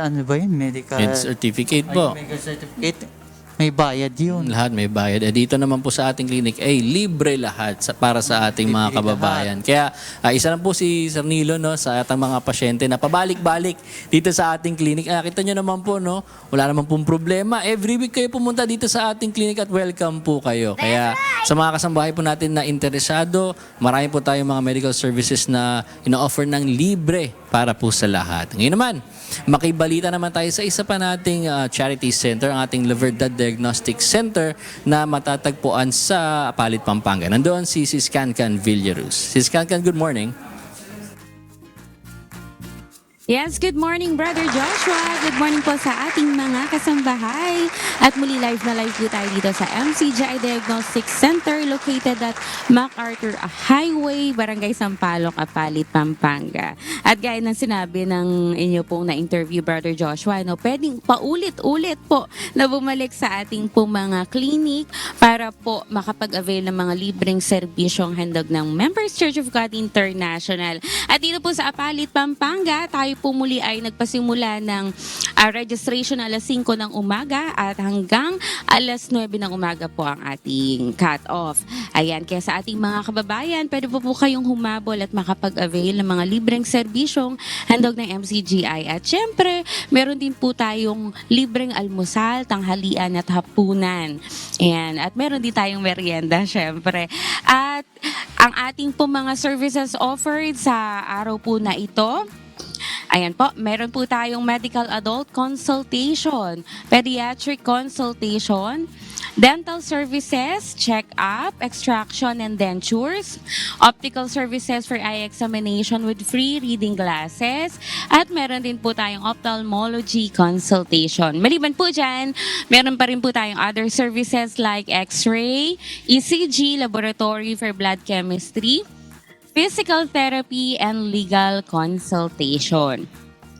ano ba yun? Medical Certificate po. medical certificate. May bayad yun. Lahat may bayad. Dito naman po sa ating clinic, libre lahat para sa ating mga Libre kababayan. Kaya isa lang po si Sir Nilo, no, sa ating mga pasyente na pabalik-balik dito sa ating clinic. Kita nyo naman po, no, wala naman pong problema. Every week kayo pumunta dito sa ating clinic at welcome po kayo. Kaya sa mga kasambahay po natin na interesado, marami po tayong mga medical services na ino-offer ng libre para po sa lahat. Ngayon naman, makibalita naman tayo sa isa pa nating charity center, ang ating La Verdad Diagnostic Center na matatagpuan sa Apalit, Pampanga. Nandoon si Sis Cancan Villaruz. Sis Cancan, good morning. Yes, good morning Brother Joshua. Good morning po sa ating mga kasambahay. At muli live na live po tayo dito sa MCGI Diagnostic Center located at MacArthur Highway, Barangay Sampaloc, Apalit, Pampanga. At gaya ng sinabi ng inyo pong na-interview Brother Joshua, pwedeng paulit-ulit po na bumalik sa ating pong mga clinic para po makapag-avail ng mga libreng serbisyong handog ng Members Church of God International. At dito po sa Apalit, Pampanga, tayo po muli ay nagpasimula ng registration alas 5 ng umaga at hanggang alas 9 ng umaga po ang ating cut-off. Ayan, kaya sa ating mga kababayan, pwede po kayong humabol at makapag-avail ng mga libreng serbisyong handog ng MCGI. At syempre, meron din po tayong libreng almusal, tanghalian at hapunan. Ayan, at meron din tayong merienda, syempre. At ang ating po mga services offered sa araw po na ito, ayan po, meron po tayong medical adult consultation, pediatric consultation, dental services, check-up, extraction and dentures, optical services for eye examination with free reading glasses, at meron din po tayong ophthalmology consultation. Maliban po dyan, meron pa rin po tayong other services like x-ray, ECG, laboratory for blood chemistry, physical therapy, and legal consultation.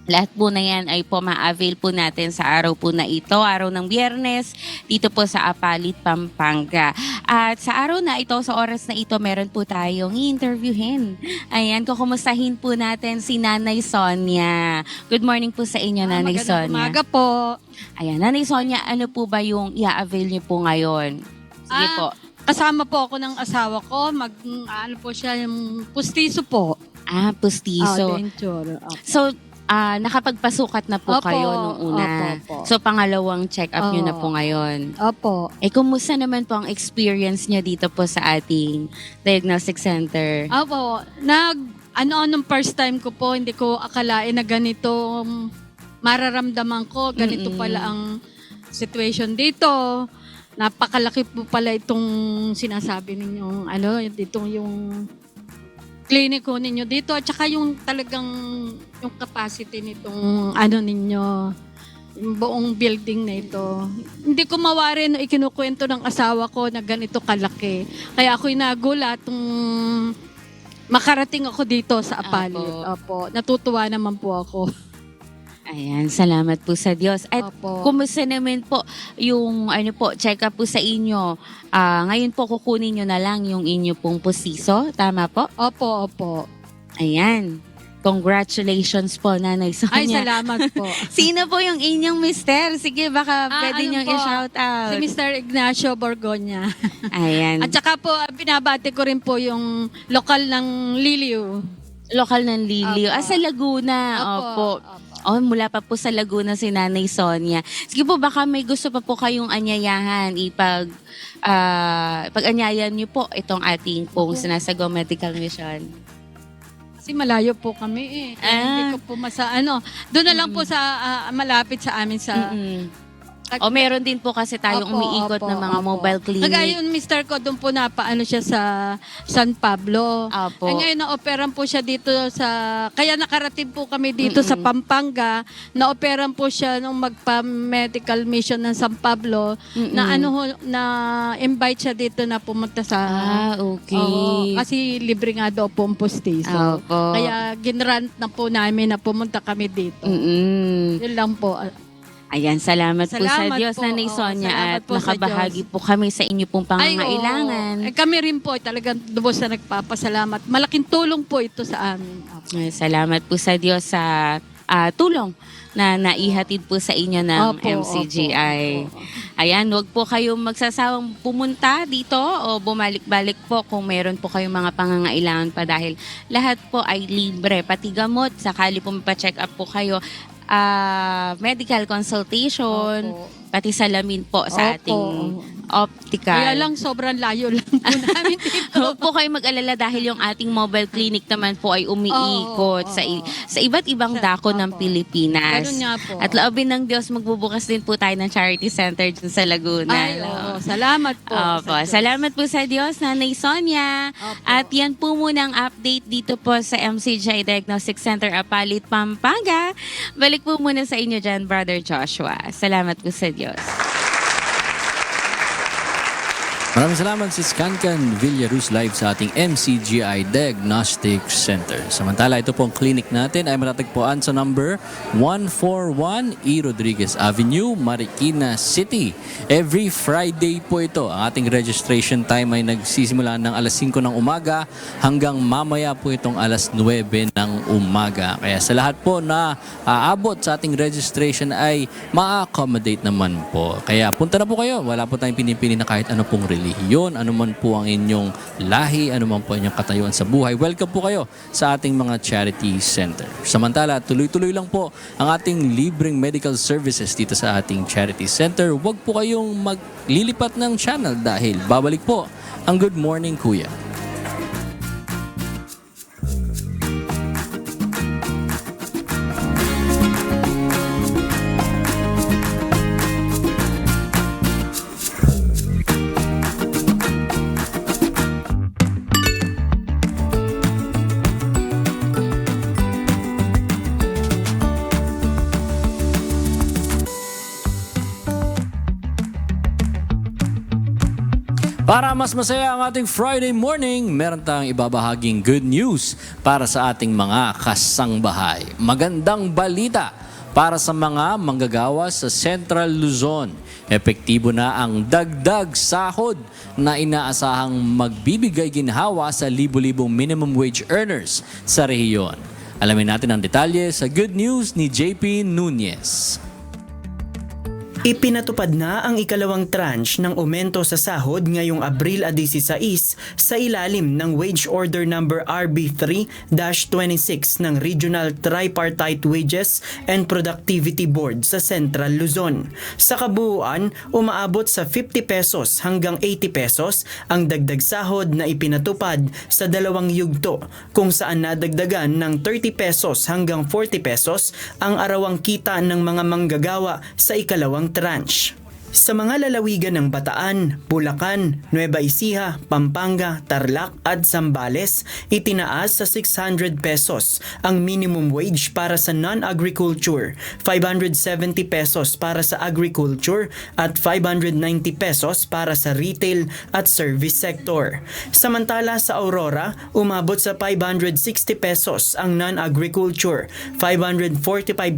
Lahat po na yan ay po ma-avail po natin sa araw po na ito, araw ng Biyernes, dito po sa Apalit, Pampanga. At sa araw na ito, sa oras na ito, meron po tayong i-interviewin. Ayan, kukumustahin po natin si Nanay Sonia. Good morning po sa inyo, Nanay Sonia. Umaga po. Ayan, Nanay Sonia, ano po ba yung i-avail niyo po ngayon? Sige po. Kasama po ako ng asawa ko. Ano po siya, yung pustiso po. Pustiso. Denture. So, nakapagpasukat na po Opo, kayo nung una. opo. So, pangalawang check-up nyo na Oo. po ngayon. Opo. Kumusta naman po ang experience niya dito po sa ating diagnostic center? Opo. Nung first time ko po, hindi ko akalain na ganito mararamdaman ko. Ganito pala ang situation dito. Napakalaki po pala itong sinasabi ninyong, yung kliniko ninyo dito. At saka yung talagang, yung capacity nitong, ninyo, yung buong building na ito. Hindi ko mawari no ikinukwento ng asawa ko na ganito kalaki. Kaya ako'y nagulat makarating ako dito sa Apalit. Opo. Natutuwa naman po ako. Ayan, salamat po sa Diyos. At Opo. kumusta naman po yung check-up po sa inyo? Ngayon po kukunin nyo na lang yung inyo pong pustiso. Tama po? Opo. Ayan. Congratulations po, Nanay Sonia. Ay, salamat po. Sino po yung inyong mister? Sige, baka pwede nyo i-shout out. Si Mr. Ignacio Borgoña. Ayan. At saka po, binabati ko rin po yung lokal ng Liliw. Lokal ng Liliw. Opo. Sa Laguna. Opo. Mula pa po sa Laguna si Nanay Sonia. Sige po, baka may gusto pa po kayong anyayahan. Pag-anyayan niyo po itong ating pong sinasagaw medical mission. Kasi malayo po kami Kaya hindi ko po doon na lang po sa malapit sa amin sa... Meron din po kasi tayong umiikot na mga mobile clinic. Kagaya yung mister ko, doon po napaano siya sa San Pablo. Opo. Ngayon, na-operan po siya dito kaya nakarating po kami dito sa Pampanga. Na-operan po siya nung magpa-medical mission ng San Pablo. Na invite siya dito na pumunta sa... okay. Oo, kasi libre nga daw po ang pustiso. Opo. Kaya ginrant na po namin na pumunta kami dito. Yun lang po. Ayan, salamat po sa Salamat Diyos, po. Nanay Sonia, Salamat at po sa nakabahagi po kami sa inyo pong pangangailangan. Kami rin po talagang lubos na nagpapasalamat. Malaking tulong po ito sa amin. Salamat po sa Diyos sa tulong na naihatid po sa inyo ng Opo, MCGI. opo. Ayan, huwag po kayong magsasawang pumunta dito o bumalik-balik po kung meron po kayong mga pangangailangan pa dahil lahat po ay libre. Pati gamot, sakali po mapacheck up po kayo, medical consultation, pati salamin po sa ating optical. Kaya lang sobrang layo lang po namin dito. Huwag po kayo mag-alala dahil yung ating mobile clinic naman po ay umiikot sa iba't ibang dako ng Pilipinas. Ganun nga po. At loobin ng Diyos, magbubukas din po tayo ng charity center dun sa Laguna. Ay, oo. Salamat po. Opo. sa Diyos. Salamat po sa Diyos, Nanay Sonia. Opo. At yan po muna ang update dito po sa MCGI Diagnostic Center, Apalit, Pampanga. Balik po muna sa inyo dyan, Brother Joshua. Salamat po sa Diyos. Maraming salamat si Scancan Villaruz live sa ating MCGI Diagnostic Center. Samantala, ito pong clinic natin ay matatagpuan sa number 141 E. Rodriguez Avenue, Marikina City. Every Friday po ito. Ang ating registration time ay nagsisimula ng alas 5 ng umaga hanggang mamaya po itong alas 9 ng umaga. Kaya sa lahat po na aabot sa ating registration ay ma-accommodate naman po. Kaya punta na po kayo. Wala po tayong pinipili na kahit ano pong relihiyon, ano man po ang inyong lahi, ano man po ang inyong katayuan sa buhay. Welcome po kayo sa ating mga charity center. Samantala, tuloy-tuloy lang po ang ating libreng medical services dito sa ating charity center. Huwag po kayong maglilipat ng channel dahil babalik po ang Good Morning Kuya. Para mas masaya ang ating Friday morning, meron tayong ibabahaging good news para sa ating mga kasangbahay. Magandang balita para sa mga manggagawa sa Central Luzon. Epektibo na ang dagdag sahod na inaasahang magbibigay ginhawa sa libo-libong minimum wage earners sa rehiyon. Alamin natin ang detalye sa good news ni JP Nunez. Ipinatupad na ang ikalawang tranche ng aumento sa sahod ngayong Abril 16 sa ilalim ng Wage Order Number RB3-26 ng Regional Tripartite Wages and Productivity Board sa Central Luzon. Sa kabuuan, umaabot sa 50 pesos hanggang 80 pesos ang dagdag sahod na ipinatupad sa dalawang yugto, kung saan nadagdagan ng 30 pesos hanggang 40 pesos ang arawang kita ng mga manggagawa sa ikalawang tranche. Sa mga lalawigan ng Bataan, Bulacan, Nueva Ecija, Pampanga, Tarlac at Zambales, itinaas sa 600 pesos ang minimum wage para sa non-agriculture, 570 pesos para sa agriculture at 590 pesos para sa retail at service sector. Samantala sa Aurora, umabot sa 560 pesos ang non-agriculture, 545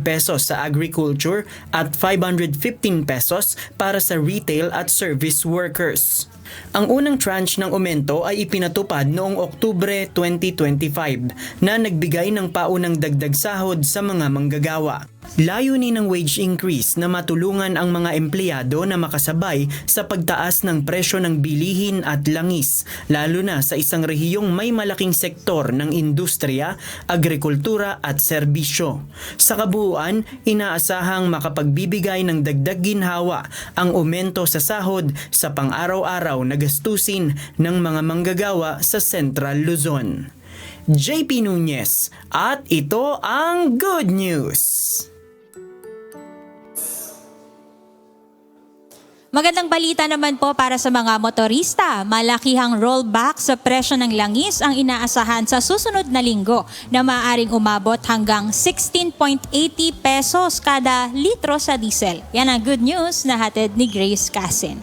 pesos sa agriculture at 515 pesos para sa retail at service workers. Ang unang tranche ng aumento ay ipinatupad noong Oktubre 2025 na nagbigay ng paunang dagdag sahod sa mga manggagawa. Layunin ng wage increase na matulungan ang mga empleyado na makasabay sa pagtaas ng presyo ng bilihin at langis, lalo na sa isang rehiyong may malaking sektor ng industriya, agrikultura at serbisyo. Sa kabuuan, inaasahang makapagbibigay ng dagdag ginhawa ang aumento sa sahod sa pang-araw-araw na gastusin ng mga manggagawa sa Central Luzon. JP Nunez, at ito ang good news! Magandang balita naman po para sa mga motorista. Malakihang rollback sa presyo ng langis ang inaasahan sa susunod na linggo na maaaring umabot hanggang 16.80 pesos kada litro sa diesel. Yan ang good news na hatid ni Grace Casin.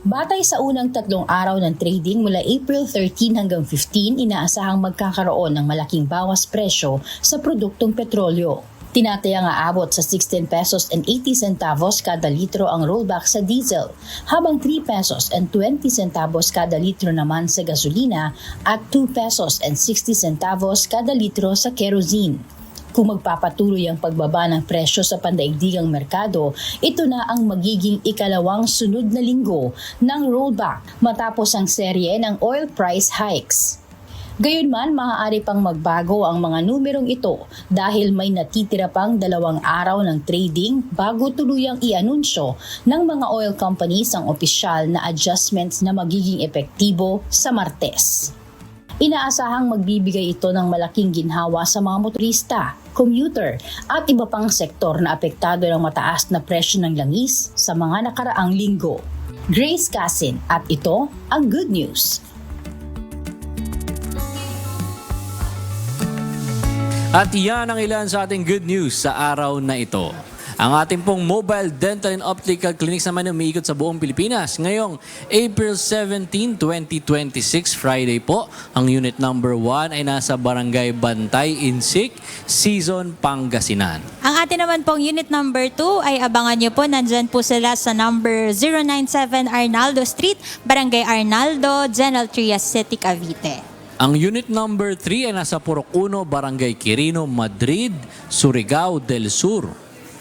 Batay sa unang 3 araw ng trading mula April 13 hanggang 15, inaasahang magkakaroon ng malaking bawas presyo sa produktong petrolyo. Tinatayang aabot sa 16 pesos and 80 centavos kada litro ang rollback sa diesel, habang 3 pesos and 20 centavos kada litro naman sa gasolina at 2 pesos and 60 centavos kada litro sa kerosene. Kung magpapatuloy ang pagbaba ng presyo sa pandaigdigang merkado, ito na ang magiging ikalawang sunod na linggo ng rollback matapos ang serye ng oil price hikes. Gayunman, maaari pang magbago ang mga numerong ito dahil may natitira pang 2 araw ng trading bago tuluyang i-anunsyo ng mga oil companies ang opisyal na adjustments na magiging epektibo sa Martes. Inaasahang magbibigay ito ng malaking ginhawa sa mga motorista, commuter at iba pang sektor na apektado ng mataas na presyo ng langis sa mga nakaraang linggo. Grace Casin, at ito ang good news. At yan ang ilan sa ating good news sa araw na ito. Ang ating pong mobile dental and optical clinics naman umiikot sa buong Pilipinas. Ngayong April 17, 2026, Friday po, ang unit number 1 ay nasa Barangay Bantay, Insik, Season, Pangasinan. Ang atin naman pong unit number 2 ay abangan nyo po. Nandyan po sila sa number 097 Arnaldo Street, Barangay Arnaldo, General Trias City, Cavite. Ang unit number 3 ay nasa Purok 1, Barangay Quirino, Madrid, Surigao del Sur.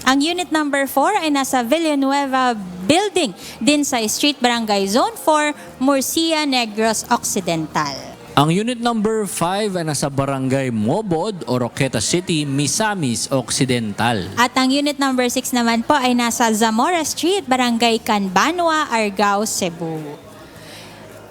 Ang unit number 4 ay nasa Villanueva Building din sa Street Barangay Zone 4, Murcia, Negros Occidental. Ang unit number 5 ay nasa Barangay Mobod, Oroqueta City, Misamis Occidental. At ang unit number 6 naman po ay nasa Zamora Street, Barangay Canbanua, Argao, Cebu.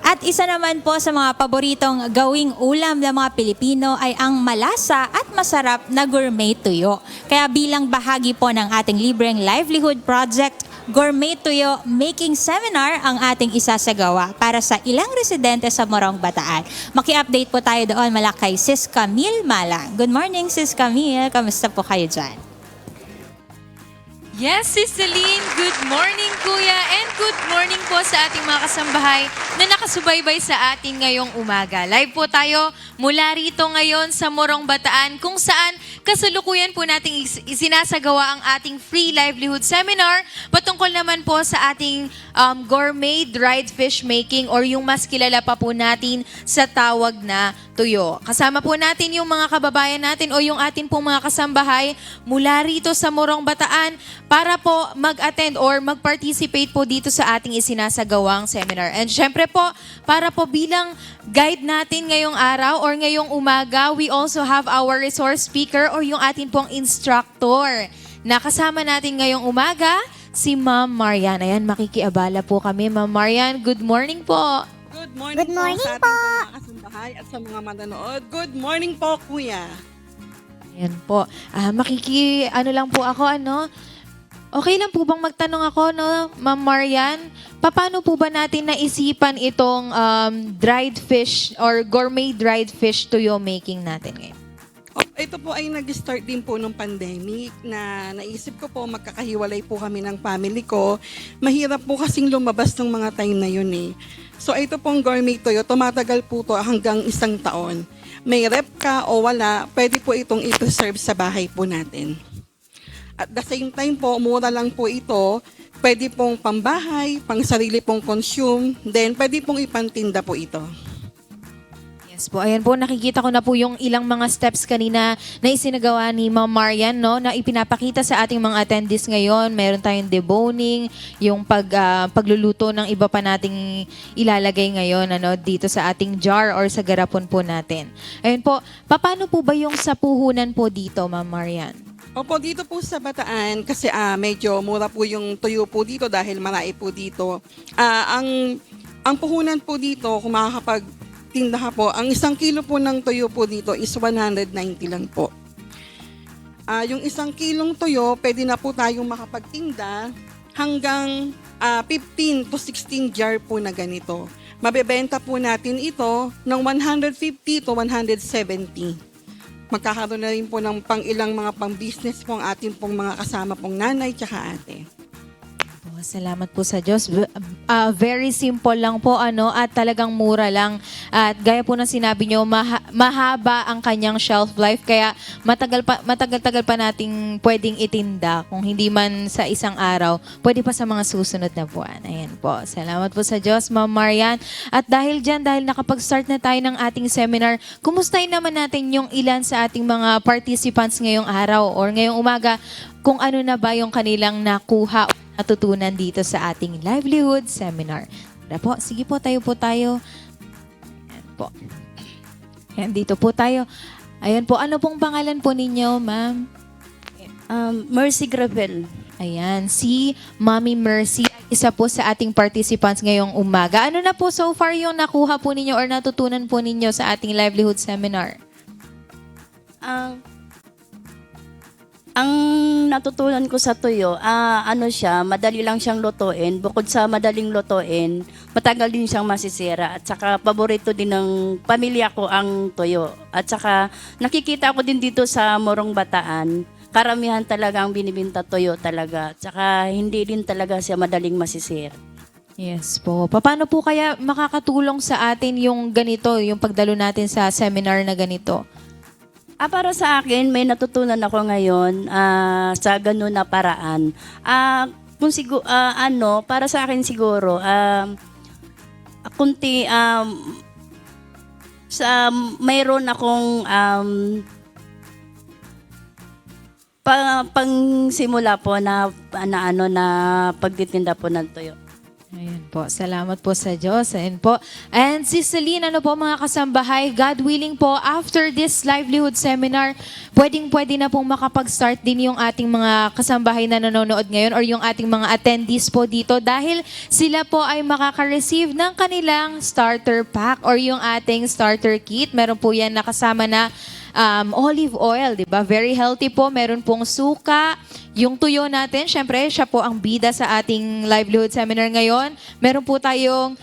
At isa naman po sa mga paboritong gawing ulam ng mga Pilipino ay ang malasa at masarap na gourmet tuyo. Kaya bilang bahagi po ng ating libreng livelihood project, Gourmet Tuyo Making Seminar ang ating isasagawa para sa ilang residente sa Morong, Bataan. Maki-update po tayo doon mula kay Sis Camille Malang. Good morning, Sis Camille. Kamusta po kayo dyan? Yes, si Celine, good morning kuya and good morning po sa ating mga kasambahay na nakasubaybay sa atin ngayong umaga. Live po tayo mula rito ngayon sa Morong Bataan kung saan kasalukuyan po nating isinasagawa ang ating free livelihood seminar patungkol naman po sa ating gourmet dried fish making or yung mas kilala pa po natin sa tawag na tuyo. Kasama po natin yung mga kababayan natin o yung atin pong mga kasambahay mula rito sa Morong Bataan para po mag-attend or mag-participate po dito sa ating isinasagawang seminar. And syempre po, para po bilang guide natin ngayong araw or ngayong umaga, we also have our resource speaker or yung atin pong instructor. Nakasama natin ngayong umaga, si Ma'am Marian. Ayan, makikiabala po kami. Ma'am Marian, good morning po. Good morning, po sa ating mga kasambahay at sa mga manonood. Good morning po, Kuya. Ayan po. Lang po ako, okay lang po bang magtanong ako, Ma'am Marian? Paano po ba natin naisipan itong dried fish or gourmet dried fish tuyo making natin ngayon? Ito po ay nag-start din po nung pandemic na naisip ko po magkakahiwalay po kami ng family ko. Mahirap po kasing lumabas ng mga time na yun eh. So ito pong gourmet tuyo, tumatagal po to hanggang 1 taon. May rep ka o wala, pwede po itong i-preserve sa bahay po natin. At the same time po, mura lang po ito. Pwede pong pambahay, pang sarili pong consume, then pwede pong ipantinda po ito. Yes po, ayan po, nakikita ko na po yung ilang mga steps kanina na isinagawa ni Ma'am Marian, na ipinapakita sa ating mga attendees ngayon. Meron tayong deboning, yung pagluluto ng iba pa nating ilalagay ngayon dito sa ating jar or sa garapon po natin. Ayun po, paano po ba yung sa puhunan po dito, Ma'am Marian? Opo, dito po sa Bataan, kasi medyo mura po yung tuyo po dito dahil marami po dito. Ang puhunan po dito, kung makakapagtinda ka po, ang 1 kilo po ng tuyo po dito is 190 lang po. Yung 1 kilong tuyo, pwede na po tayong makapagtinda hanggang 15 to 16 jar po na ganito. Mabebenta po natin ito ng 150 to 170. Magkakaroon na rin po ng pang-ilang mga pang-business po ang ating pong mga kasama pong nanay tsaka ate. Salamat po sa Diyos. Very simple lang po at talagang mura lang. At gaya po ng sinabi nyo, mahaba ang kanyang shelf life kaya matagal-tagal pa nating pwedeng itinda. Kung hindi man sa isang araw, pwede pa sa mga susunod na buwan. Ayan po. Salamat po sa Diyos, Ma'am Marian. At dahil nakapag-start na tayo ng ating seminar, kumustahin naman natin yung ilan sa ating mga participants ngayong araw or ngayong umaga kung ano na ba yung kanilang nakuha natutunan dito sa ating livelihood seminar. Tara po, sige po, tayo po tayo. Ayan po. Ayan, dito po tayo. Ayan po, ano pong pangalan po ninyo, ma'am? Mercy Gravel. Ayan, si Mami Mercy, isa po sa ating participants ngayong umaga. Ano na po so far yung nakuha po ninyo or natutunan po ninyo sa ating livelihood seminar? Ang natutunan ko sa tuyo, madali lang siyang lutuin. Bukod sa madaling lutuin, matagal din siyang masisira. At saka paborito din ng pamilya ko ang tuyo. At saka nakikita ko din dito sa Morong Bataan, karamihan talaga ang binibinta tuyo talaga. At saka hindi din talaga siya madaling masisira. Yes po. Paano po kaya makakatulong sa atin yung ganito, yung pagdalo natin sa seminar na ganito? Para sa akin, may natutunan ako ngayon sa ganun na paraan. Para sa akin siguro, mayroon akong pangsimula po na pagtitinda po ng tuyo. Ayan po. Salamat po sa Diyos. Ayan po. And si Celine, mga kasambahay, God willing po, after this livelihood seminar, pwedeng-pwede na pong makapag-start din yung ating mga kasambahay na nanonood ngayon or yung ating mga attendees po dito dahil sila po ay makaka-receive ng kanilang starter pack or yung ating starter kit. Meron po yan nakasama na olive oil, di ba? Very healthy po. Meron pong suka. Yung tuyo natin, syempre, siya po ang bida sa ating livelihood seminar ngayon. Meron po tayong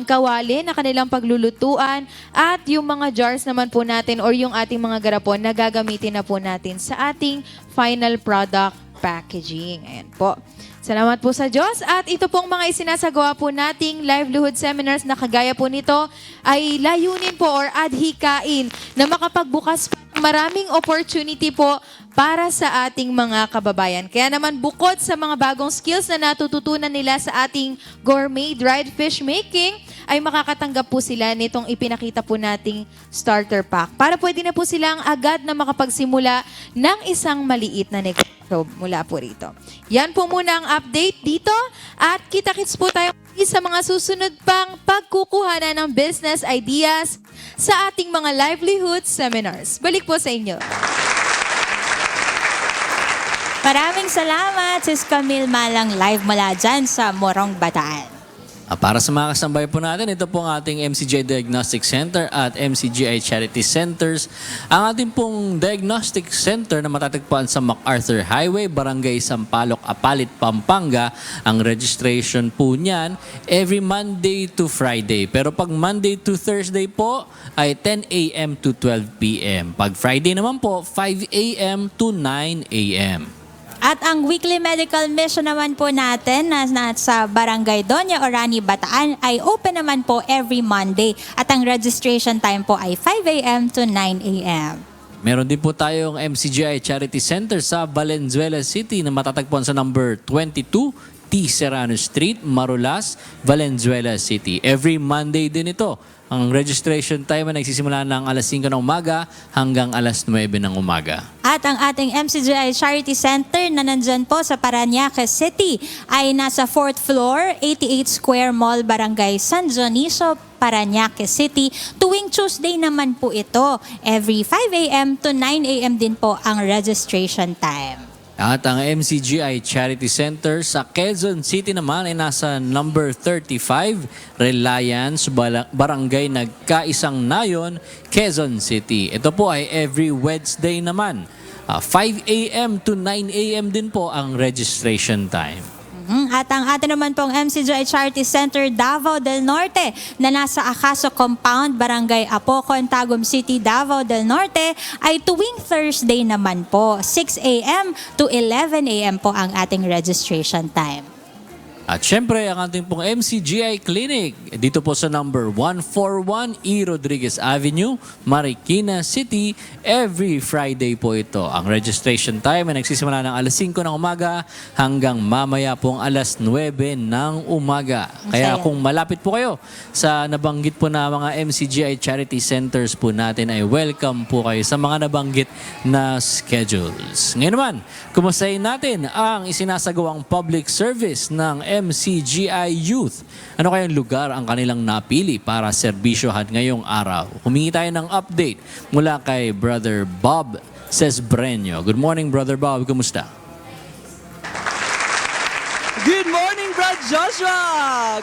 kawali na kanilang paglulutuan at yung mga jars naman po natin or yung ating mga garapon na gagamitin na po natin sa ating final product packaging. Ayan po. Salamat po sa Diyos. At ito pong mga isinasagawa po nating livelihood seminars na kagaya po nito ay layunin po or adhikain na makapagbukas pa ng maraming opportunity po para sa ating mga kababayan. Kaya naman bukod sa mga bagong skills na natututunan nila sa ating gourmet dried fish making, ay makakatanggap po sila nitong ipinakita po nating starter pack para pwede na po silang agad na makapagsimula ng isang maliit na negosyo mula po rito. Yan po muna ang update dito at kita-kits po tayo sa mga susunod pang pagkukuha ng business ideas sa ating mga livelihood seminars. Balik po sa inyo. Maraming salamat, Sis Camille Malang, live mula dyan sa Morong Bataan. Para sa mga kasambay po natin, ito po ang ating MCGI Diagnostic Center at MCGI Charity Centers. Ang ating pong Diagnostic Center na matatagpuan sa MacArthur Highway, Barangay Sampaloc, Apalit, Pampanga. Ang registration po niyan every Monday to Friday. Pero pag Monday to Thursday po ay 10 a.m. to 12 p.m. Pag Friday naman po, 5 a.m. to 9 a.m. At ang weekly medical mission naman po natin na sa Barangay Doña Orani, Bataan ay open naman po every Monday. At ang registration time po ay 5 a.m. to 9 a.m. Meron din po tayong MCGI Charity Center sa Valenzuela City na matatagpuan sa number 22 T. Serrano Street, Marulas, Valenzuela City. Every Monday din ito. Ang registration time ay nagsisimula ng alas 5 ng umaga hanggang alas 9 ng umaga. At ang ating MCGI Charity Center na nandyan po sa Parañaque City ay nasa 4th floor, 88 Square Mall, Barangay San Dionisio, Parañaque City. Tuwing Tuesday naman po ito. Every 5 a.m. to 9 a.m. din po ang registration time. At ang MCGI Charity Center sa Quezon City naman ay nasa number 35, Reliance, Barangay Nagkaisang Nayon, Quezon City. Ito po ay every Wednesday naman. 5 a.m. to 9 a.m. din po ang registration time. At ang atin naman pong MCGI Charity Center Davao del Norte na nasa Acaso Compound, Barangay Apocon, Tagum City, Davao del Norte ay tuwing Thursday naman po. 6 a.m. to 11 a.m. po ang ating registration time. At syempre, ang ating pong MCGI Clinic, dito po sa number 141 E. Rodriguez Avenue, Marikina City, every Friday po ito. Ang registration time ay nagsisimula ng alas 5 ng umaga hanggang mamaya pong alas 9 ng umaga. Kaya kung malapit po kayo sa nabanggit po na mga MCGI Charity Centers po natin, ay welcome po kayo sa mga nabanggit na schedules. Ngayon naman, kumustahin natin ang isinasagawang public service ng MCGI Youth. Ano kayang lugar ang kanilang napili para serbisyohan ngayong araw? Humingi tayo ng update mula kay Brother Bob Cesbreño. Good morning, Brother Bob. Kumusta? Good morning, Brad Joshua!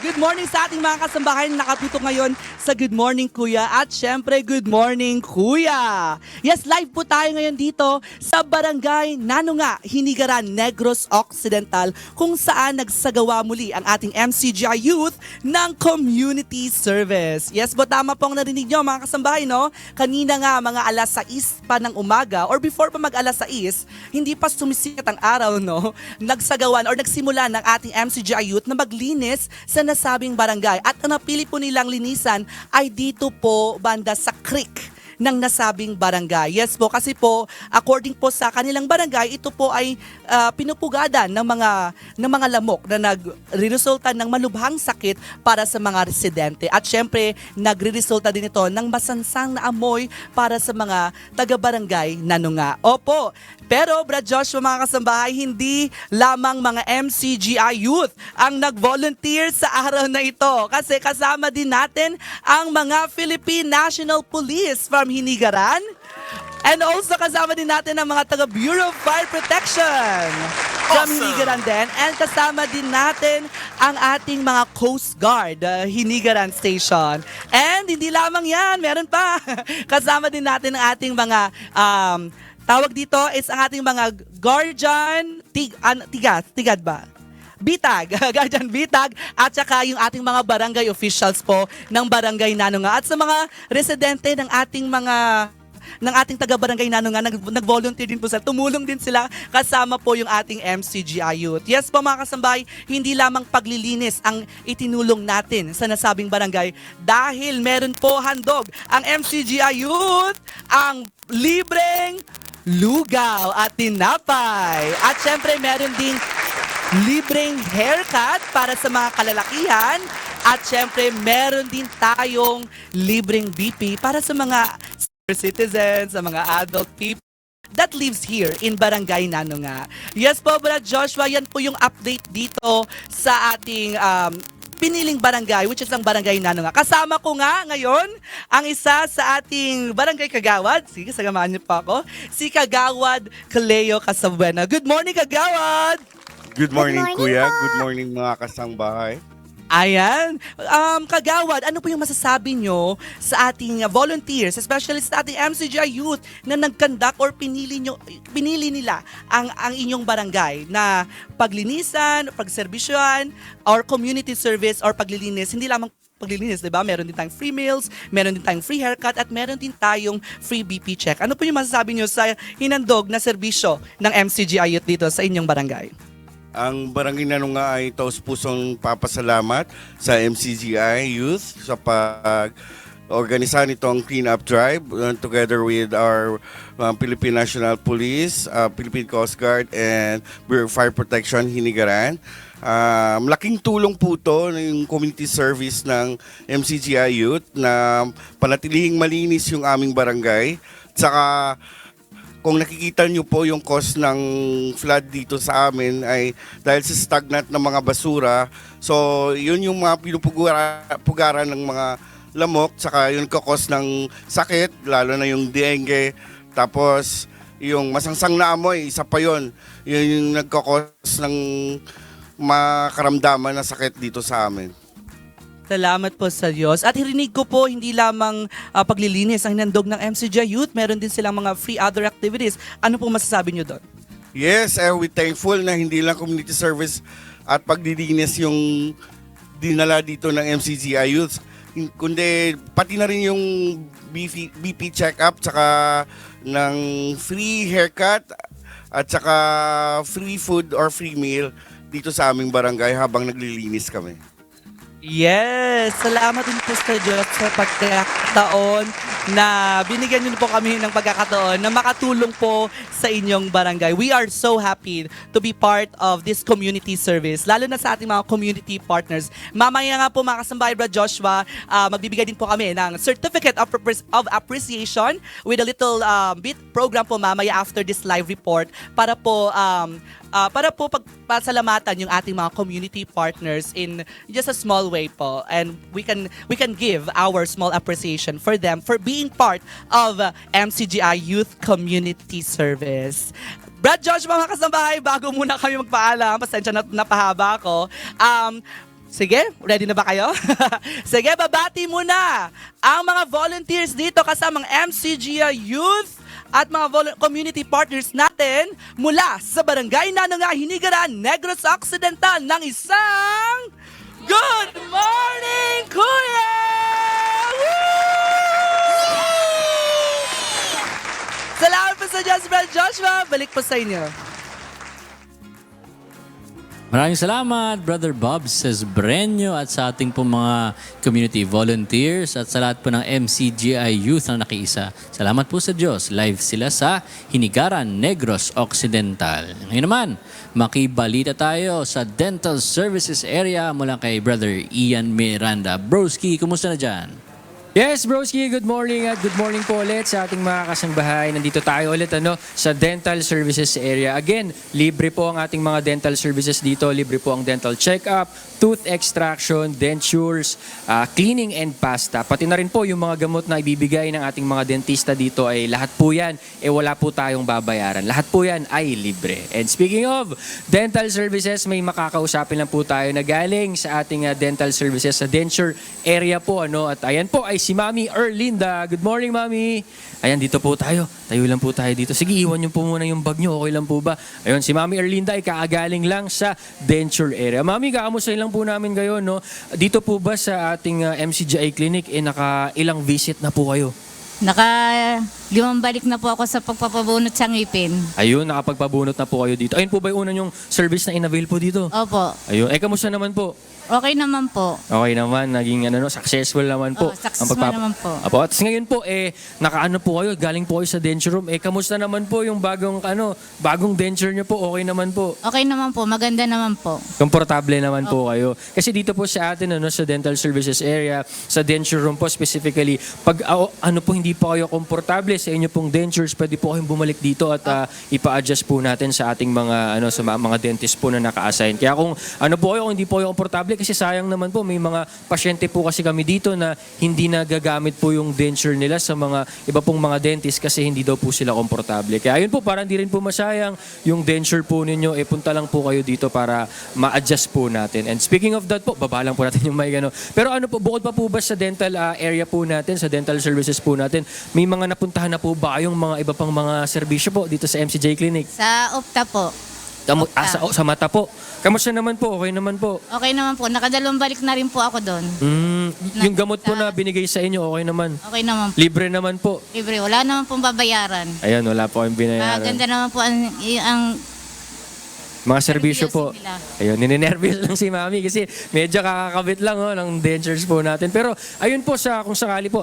Good morning sa ating mga kasambahay na nakatutok ngayon sa Good Morning Kuya at syempre Good Morning Kuya! Yes, live po tayo ngayon dito sa Barangay Nanunga, Hinigaran, Negros Occidental kung saan nagsagawa muli ang ating MCGI Youth ng community service. Yes po, tama pong narinig nyo mga kasambahay, no? Kanina nga mga alas 6 pa ng umaga or before pa mag alas 6, hindi pa sumisikat ang araw, no? Nagsagawan or nagsimula ng ating MCGI Youth na maglinis sa nasabing barangay. At ang napili po nilang linisan ay dito po banda sa creek ng nasabing barangay. Yes po, kasi po according po sa kanilang barangay, ito po ay pinupugadan ng mga lamok na nagre-resulta ng malubhang sakit para sa mga residente. At syempre, nagre-resulta din ito ng masansang na amoy para sa mga taga-barangay Nanunga. Opo, pero Brad Joshua, mga kasambahay, hindi lamang mga MCGI Youth ang nag-volunteer sa araw na ito. Kasi kasama din natin ang mga Philippine National Police from Hinigaran. And also kasama din natin ang mga taga Bureau of Fire Protection from Hinigaran din. And kasama din natin ang ating mga Coast Guard, Hinigaran Station. And hindi lamang yan, meron pa. Kasama din natin ang ating mga tawag dito is ang ating mga guardian, tigad ba? Bitag, Guardian Bitag, at saka yung ating mga barangay officials po ng Barangay Nanunga. At sa mga residente ng ating mga ng ating taga-barangay Nanunga, nag-volunteer din po sila. Tumulong din sila kasama po yung ating MCGI Youth. Yes po mga kasambahay, hindi lamang paglilinis ang itinulong natin sa nasabing barangay dahil meron po handog ang MCGI Youth ang libreng lugaw at tinapay. At syempre meron din libreng haircut para sa mga kalalakihan. At syempre meron din tayong libreng BP para sa mga senior citizens, sa mga adult people that lives here in Barangay Nanunga. Yes po, Brad Joshua, yan po yung update dito sa ating piniling barangay, which is ang Barangay Nanunga. Kasama ko nga ngayon ang isa sa ating barangay kagawad. Sige, sagamaan niyo pa ako. Si Kagawad Cleo Casabuena. Good morning, Kagawad! Good morning, Kuya. Good morning, mga kasangbahay. Ayan. Kagawad, ano po yung masasabi nyo sa ating volunteers, especially sa ating MCGI Youth na nag-conduct or pinili nila ang inyong barangay na paglinisan, pagservisyoan, or community service or paglilinis, hindi lamang paglilinis, di ba? Meron din tayong free meals, meron din tayong free haircut, at meron din tayong free BP check. Ano po yung masasabi nyo sa hinandog na serbisyo ng MCGI Youth dito sa inyong barangay? Ang Barangay Nanunga ay taus-pusong papasalamat sa MCGI Youth sa pag-organisa nitong clean-up drive together with our Philippine National Police, Philippine Coast Guard, and Bureau of Fire Protection, Hinigaran. Malaking tulong po ito yung community service ng MCGI Youth na panatilihing malinis yung aming barangay. Tsaka kung nakikita nyo po yung cause ng flood dito sa amin ay dahil sa stagnant na mga basura. So yun yung mga pinupugaran ng mga lamok, saka yun kakos ng sakit, lalo na yung dengue. Tapos yung masangsang na amoy, isa pa yun. Yun yung nagkakos ng makaramdaman na sakit dito sa amin. Salamat po sa Diyos. At hirinig ko po, hindi lamang paglilinis ang hinandog ng MCGI Youth, meron din silang mga free other activities. Ano po masasabi nyo doon? Yes, we're thankful na hindi lang community service at paglilinis yung dinala dito ng MCGI Youth, kundi pati na rin yung BP check-up, tsaka ng free haircut at tsaka free food or free meal dito sa aming barangay habang naglilinis kami. Yes! Salamat din po sa Diyos sa pagkakataon na binigyan niyo po kami ng pagkakataon na makatulong po sa inyong barangay. We are so happy to be part of this community service, lalo na sa ating mga community partners. Mamaya nga po mga kasambahay, Brad Joshua, magbibigay din po kami ng Certificate of Appreciation with a little bit program po mamaya after this live report para po pagpasalamatan yung ating mga community partners in just a small way po, and we can give our small appreciation for them for being part of MCGI Youth Community Service. Brad Joshua, mga kasambahay, bago muna kami magpaalam, pasensya na napahaba ako. Sige, ready na ba kayo? Sige, babati muna ang mga volunteers dito kasamang MCGI Youth at mga community partners natin mula sa Barangay Nanunga, Hinigaran, Negros Occidental ng isang Good Morning Kuya! Salamat po sa Diyos, Brad Joshua. Balik po sa inyo. Maraming salamat, Brother Bob Sesbreño, at sa ating po mga community volunteers at sa lahat po ng MCGI Youth na nakiisa. Salamat po sa Diyos. Live sila sa Hinigaran, Negros Occidental. Ngayon naman, makibalita tayo sa dental services area mula kay Brother Ian Miranda. Broski, kumusta na dyan? Yes, broski, good morning at good morning po ulit sa ating mga kasangbahay. Nandito tayo ulit sa dental services area. Again, libre po ang ating mga dental services dito. Libre po ang dental check-up, tooth extraction, dentures, cleaning and pasta. Pati na rin po yung mga gamot na ibibigay ng ating mga dentista dito ay lahat po yan, wala po tayong babayaran. Lahat po yan ay libre. And speaking of dental services, may makakausapin lang po tayo na galing sa ating dental services sa denture area po. At ayan po ay si Mami Erlinda. Good morning, Mami. Ayan, dito po tayo. Tayo lang po tayo dito. Sige, iwan niyo po muna yung bag niyo. Okay lang po ba? Ayun, si Mami Erlinda ay kaagaling lang sa denture area. Mami, kakamustahin lang po namin kayo, no? Dito po ba sa ating MCGI Clinic, nakailang visit na po kayo? Limang balik na po ako sa pagpapabunot sa ngipin. Ayun, nakapagpabunot na po kayo dito. Ayun po ba yung una yung service na in-avail po dito? Opo. Ayun. Kamusta naman po? Okay naman po. Okay naman, naging successful naman po. Successful naman po. Apo, at ngayon po nakaano po kayo, galing po kayo sa denture room. Kamusta naman po yung bagong denture niyo po? Okay naman po. Okay naman po, maganda naman po. Komportable naman po kayo. Kasi dito po sa atin sa dental services area, sa denture room po specifically, pag hindi po kayo komportable sa inyo pong dentures, pwede po kayong bumalik dito at ipa-adjust po natin sa ating mga sa mga dentist po na naka-assign. Kaya kung kung hindi po kayo komportable, kasi sayang naman po, may mga pasyente po kasi kami dito na hindi nagagamit po yung denture nila sa mga iba pong mga dentist kasi hindi daw po sila komportable. Kaya yun po, para hindi rin po masayang yung denture po ninyo, punta lang po kayo dito para ma-adjust po natin. And speaking of that po, baba lang po natin yung mic. Pero bukod pa po ba sa dental area po natin, sa dental services po natin, may mga napuntahan na po ba yung mga iba pang mga serbisyo po dito sa MCJ Clinic? Sa Opta po. Sa mata po. Kamusta naman po? Okay naman po? Okay naman po. Nakadalawang balik na rin po ako doon. Yung gamot po na binigay sa inyo, okay naman? Okay naman po. Libre naman po? Libre. Wala naman pong babayaran. Ayan, wala po kayong binayaran. Maganda naman po ang mga serbisyo po. nila. Ayun, ninenervyos lang si Mami kasi medyo kakakabit lang ng dentures po natin. Pero ayun po, kung sakali po,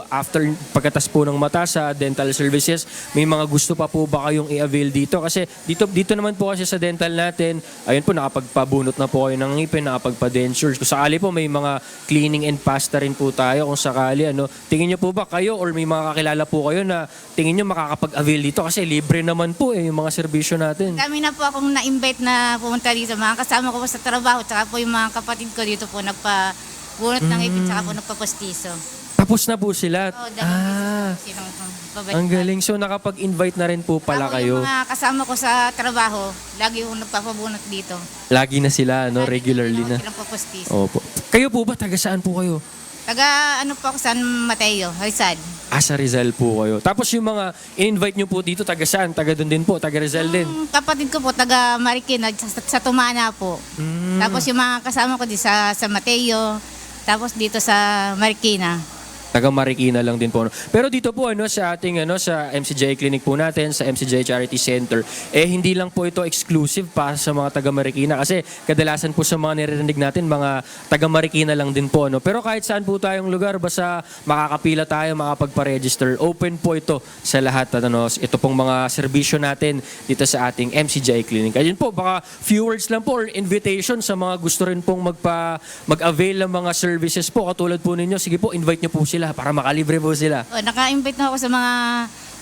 pagkatas po ng mata sa dental services, may mga gusto pa po ba kayong i-avail dito? Kasi dito naman po kasi sa dental natin, ayun po, nakapagpabunot na po kayo ng ngipin, nakapagpa-dentures. Kung sakali po, may mga cleaning and pasta rin po tayo. Kung sakali, tingin nyo po ba kayo or may mga kakilala po kayo na tingin nyo makakapag-avail dito? Kasi libre naman po yung mga serbisyo natin. Kami na po akong na-invite na pumunta dito. Mga kasama ko po sa trabaho, tsaka po yung mga kapatid ko dito po nagpabunot ng ipin, tsaka po nagpapostiso. Tapos na po sila? Silang Ang galing. So nakapag-invite na rin po pala kayo. Yung mga kasama ko sa trabaho, lagi yung nagpapabunot dito. Lagi na sila, regularly na. Silang papostiso. Opo. Kayo po ba? Taga saan po kayo? Taga po ako, San Mateo, Rizal. Sa Rizal po kayo. Tapos yung mga in-invite nyo po dito, taga saan? Taga doon din po? Taga Rizal din? Kapatid ko po, taga Marikina, sa Tumana po. Tapos yung mga kasama ko di sa Mateo, tapos dito sa Marikina. Taga Marikina lang din po. Pero dito po sa ating sa MCJ Clinic po natin, sa MCJ Charity Center, hindi lang po ito exclusive pa sa mga taga Marikina kasi kadalasan po sa mga niririnig natin mga taga Marikina lang din po. Pero kahit saan po tayong lugar, basta makakapila tayo, makapagpa-register, open po ito sa lahat. Ito pong mga serbisyo natin dito sa ating MCJ Clinic. Ayun po, baka few words lang po or invitation sa mga gusto rin pong mag-avail ng mga services po. Katulad po ninyo, sige po, invite nyo po sila para makalibre po sila. Naka-invite na ako sa mga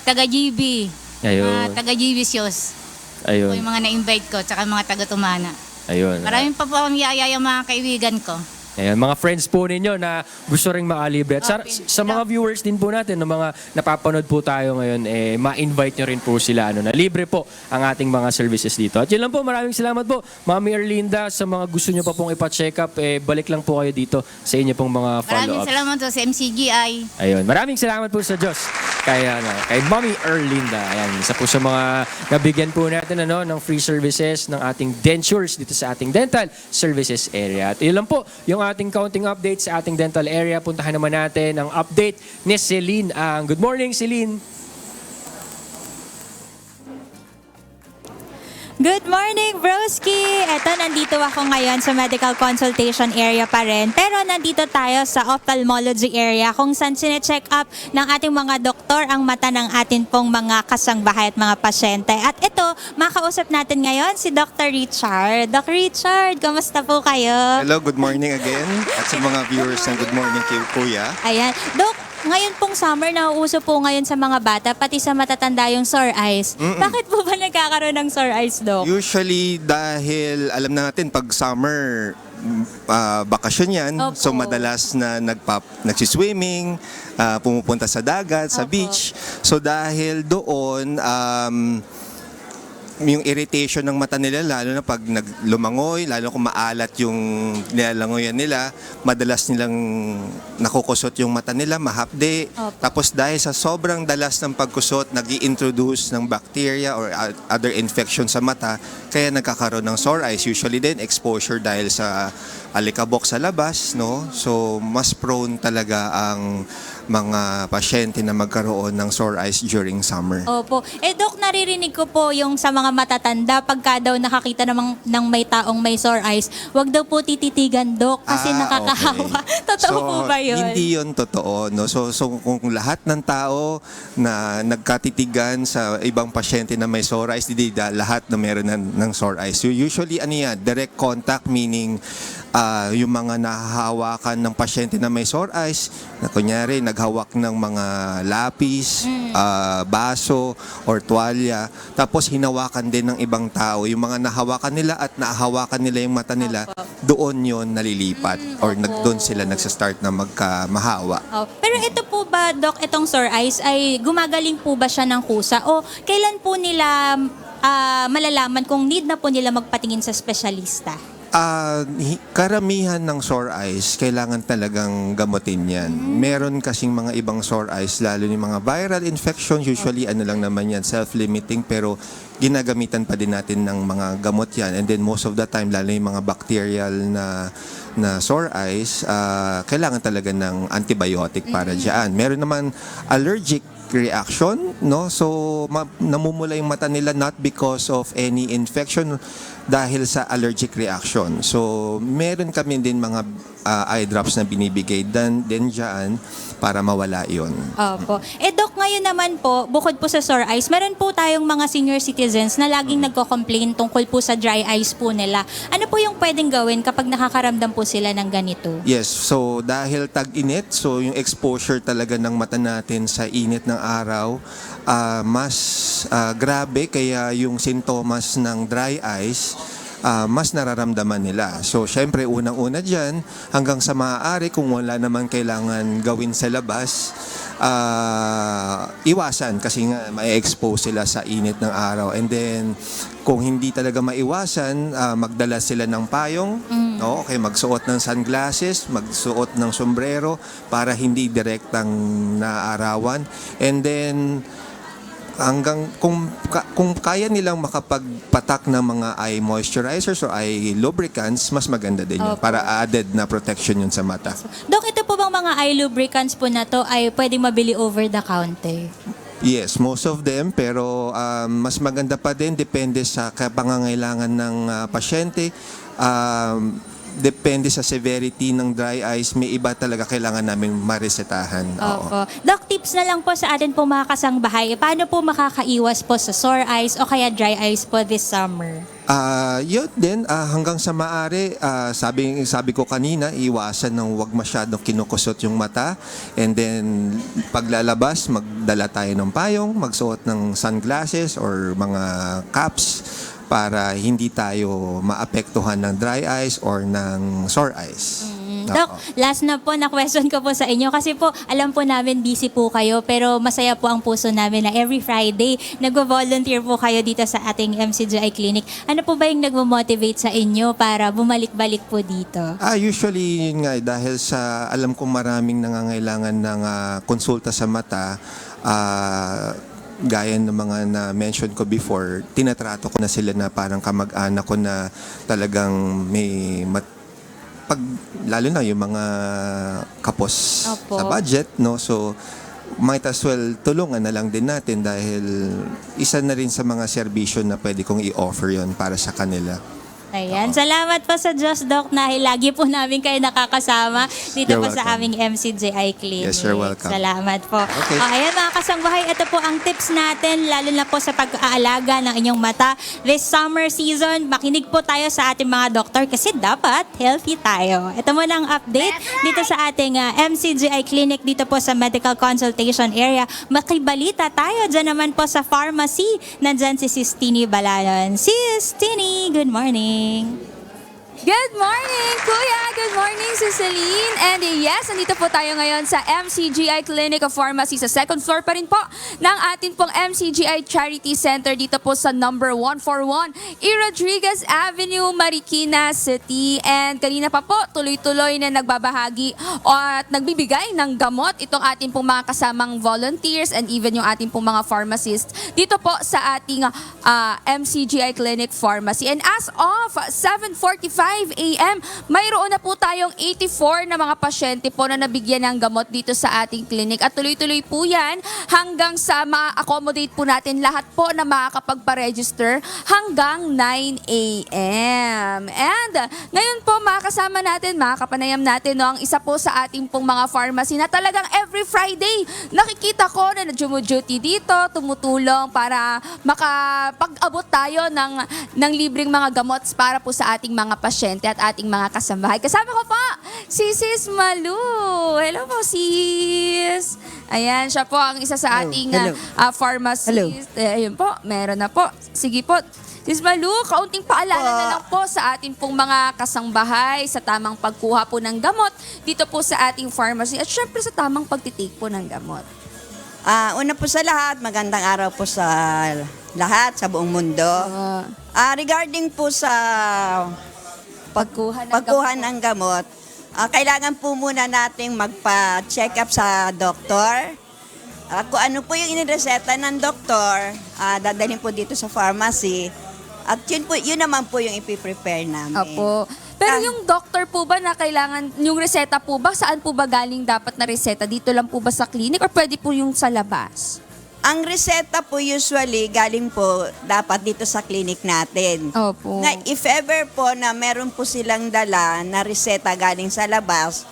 taga-GB. Ayun. Mga taga-GB shows. Ayun. Po yung mga na-invite ko, tsaka mga taga-Tumana. Ayun. Maraming pa po akong yayaya mga kaibigan ko. Ayan, mga friends po ninyo na gusto ring makalibre. At sa mga viewers din po natin, na mga napapanood po tayo ngayon, ma-invite nyo rin po sila. Na libre po ang ating mga services dito. At yun lang po, maraming salamat po, Mami Erlinda. Sa mga gusto nyo pa pong ipa-check up, balik lang po kayo dito sa inyo pong mga follow-up. Maraming salamat po sa MCGI. Ayun, maraming salamat po sa Diyos. Kay Mami Erlinda. Ayan, isa po sa mga nabigyan po natin ng free services ng ating dentures dito sa ating dental services area. At yun lang po, yung ating counting update sa ating dental area. Puntahan naman natin ang update ni Celine. Good morning, Celine. Good morning, broski! Eto, nandito ako ngayon sa medical consultation area pa rin. Pero nandito tayo sa ophthalmology area kung saan sine-check up ng ating mga doktor ang mata ng atin pong mga kasangbahay at mga pasyente. At ito, makausap natin ngayon si Dr. Richard. Dr. Richard, kamusta po kayo? Hello, good morning again. At sa mga viewers ng Good Morning kay Kuya. Ayan. Dok, ngayon pong summer, nauuso po ngayon sa mga bata, pati sa matatanda yung sore eyes. Bakit po ba nagkakaroon ng sore eyes, Dok? Usually dahil alam na natin pag summer, bakasyon yan. Opo. So madalas na nagsiswimming, pumupunta sa dagat, sa beach. So dahil doon, yung irritation ng mata nila, lalo na pag lumangoy, lalo kung maalat yung nilalangoyan nila, madalas nilang nakukusot yung mata nila, mahapde. Tapos dahil sa sobrang dalas ng pagkusot, nag-i-introduce ng bacteria or other infection sa mata, kaya nagkakaroon ng sore eyes. Usually din, exposure dahil sa alikabok sa labas, no? So, mas prone talaga ang mga pasyente na magkaroon ng sore eyes during summer. Opo. Dok, naririnig ko po yung sa mga matatanda, pagka daw nakakita ng may taong may sore eyes, wag daw po tititigan, Dok, kasi nakakahawa. Totoo po ba yun? Hindi yun totoo. No? So kung lahat ng tao na nagkatitigan sa ibang pasyente na may sore eyes, hindi lahat na meron ng sore eyes. So usually, direct contact, meaning yung mga nahahawakan ng pasyente na may sore eyes, na kunyari naghawak ng mga lapis, baso, or tuwalya, tapos hinawakan din ng ibang tao. Yung mga nahawakan nila at nahawakan nila yung mata nila, doon yon nalilipat or doon sila nagsastart na magkamahawa. Pero ito po ba, Doc, itong sore eyes, ay gumagaling po ba siya ng kusa? O kailan po nila malalaman kung need na po nila magpatingin sa espesyalista? Karamihan ng sore eyes, kailangan talagang gamutin yan. Meron kasing mga ibang sore eyes, lalo ni mga viral infection, usually lang naman yan, self-limiting, pero ginagamitan pa din natin ng mga gamot yan. And then most of the time, lalo yung mga bacterial na sore eyes, kailangan talaga ng antibiotic para dyan. Meron naman allergic reaction, no? So namumula yung mata nila not because of any infection, dahil sa allergic reaction. So meron kami din mga eye drops na binibigay din dyan para mawala yon. Opo. Doc, ngayon naman po, bukod po sa sore eyes, meron po tayong mga senior citizens na laging nagko-complain tungkol po sa dry eyes po nila. Ano po yung pwedeng gawin kapag nakakaramdam po sila ng ganito? Yes, so dahil tag-init, so yung exposure talaga ng mata natin sa init ng araw, mas grabe, kaya yung sintomas ng dry eyes, mas nararamdaman nila. So, syempre, unang-una dyan, hanggang sa maaari, kung wala naman kailangan gawin sa labas, iwasan kasi nga may expose sila sa init ng araw. And then, kung hindi talaga maiwasan, magdala sila ng payong, no? Okay, magsuot ng sunglasses, magsuot ng sombrero para hindi direktang naarawan. And then, hanggang kung kaya nilang makapagpatak ng mga eye moisturizers or eye lubricants, mas maganda din yun para added na protection yun sa mata. Dok, ito po bang mga eye lubricants po na to ay pwedeng mabili over the counter? Yes, most of them, pero mas maganda pa din, depende sa pangangailangan ng pasyente. Depende sa severity ng dry eyes, may iba talaga kailangan namin maresetahan. Opo. Doc, tips na lang po sa atin po mga kasangbahay. Paano po makakaiwas po sa sore eyes o kaya dry eyes po this summer? Yun din, hanggang sa maaari, sabi ko kanina, iwasan ng huwag masyadong kinukusot yung mata. And then, paglalabas, magdala tayo ng payong, magsuot ng sunglasses or mga caps, para hindi tayo maapektuhan ng dry eyes or ng sore eyes. Doc, last na po na question ko po sa inyo kasi po alam po namin busy po kayo pero masaya po ang puso namin na every Friday nagvo-volunteer po kayo dito sa ating MCGI Clinic. Ano po ba yung nagmo-motivate sa inyo para bumalik-balik po dito? Usually yun nga, dahil sa alam kong maraming nangangailangan ng konsulta sa mata, gaya ng mga na-mention ko before, tinatrato ko na sila na parang kamag-anak ko na talagang may lalo na yung mga kapos sa budget, no? So might as well tulungan na lang din natin dahil isa na rin sa mga serbisyo na pwede kong i-offer yon para sa kanila. Ayan. Salamat po sa Diyos, Doc, na lagi po namin kayo nakakasama dito po sa aming MCGI Clinic. Yes, you're welcome. Salamat po. Okay. Ayan mga kasangbahay, ito po ang tips natin, lalo na po sa pag-aalaga ng inyong mata. This summer season, makinig po tayo sa ating mga doktor kasi dapat healthy tayo. Ito muna ang update dito sa ating MCGI Clinic dito po sa Medical Consultation Area. Makibalita tayo dyan naman po sa pharmacy. Nandyan si Sis Tini Balayon. Sis Tini, good morning. Good morning, Kuya! Good morning, Celine! And yes, nandito po tayo ngayon sa MCGI Clinic of Pharmacy sa second floor pa rin po ng atin pong MCGI Charity Center dito po sa number 141 E. Rodriguez Avenue, Marikina City. And kanina pa po, tuloy-tuloy na nagbabahagi at nagbibigay ng gamot itong ating pong mga kasamang volunteers and even yung ating pong mga pharmacists dito po sa ating MCGI Clinic Pharmacy. And as of 7:45 5 a.m., mayroon na po tayong 84 na mga pasyente po na nabigyan ng gamot dito sa ating clinic. At tuloy-tuloy po yan hanggang sa ma-accommodate po natin lahat po na makakapagpa-register hanggang 9 a.m. And ngayon po makakasama natin, makakapanayam natin no, ang isa po sa ating pong mga pharmacy na talagang every Friday nakikita ko na nag-duty dito, tumutulong para makapag-abot tayo ng libreng mga gamot para po sa ating mga pasyente at ating mga kasambahay. Kasama ko po si Sis Malu. Hello po, sis. Ayan, siya po ang isa sa ating pharmacist. Ayun po, meron na po. Sige po. Sis Malu, kaunting paalala na lang po sa ating pong mga kasangbahay sa tamang pagkuha po ng gamot dito po sa ating pharmacy at syempre sa tamang pagtitake po ng gamot. Una po sa lahat, magandang araw po sa lahat, sa buong mundo. Regarding po sa pagkuha ng gamot, kailangan po muna nating magpa-check up sa doktor. Kung ano po yung inireseta ng doktor, dadalhin po dito sa pharmacy. At yun naman po yung ipiprepare namin. Opo. Pero yung doctor po ba na kailangan, yung reseta po ba, saan po ba galing dapat na reseta? Dito lang po ba sa clinic or pwede po yung sa labas? Ang reseta po usually galing po dapat dito sa clinic natin. Opo. Na if ever po na meron po silang dala na reseta galing sa labas,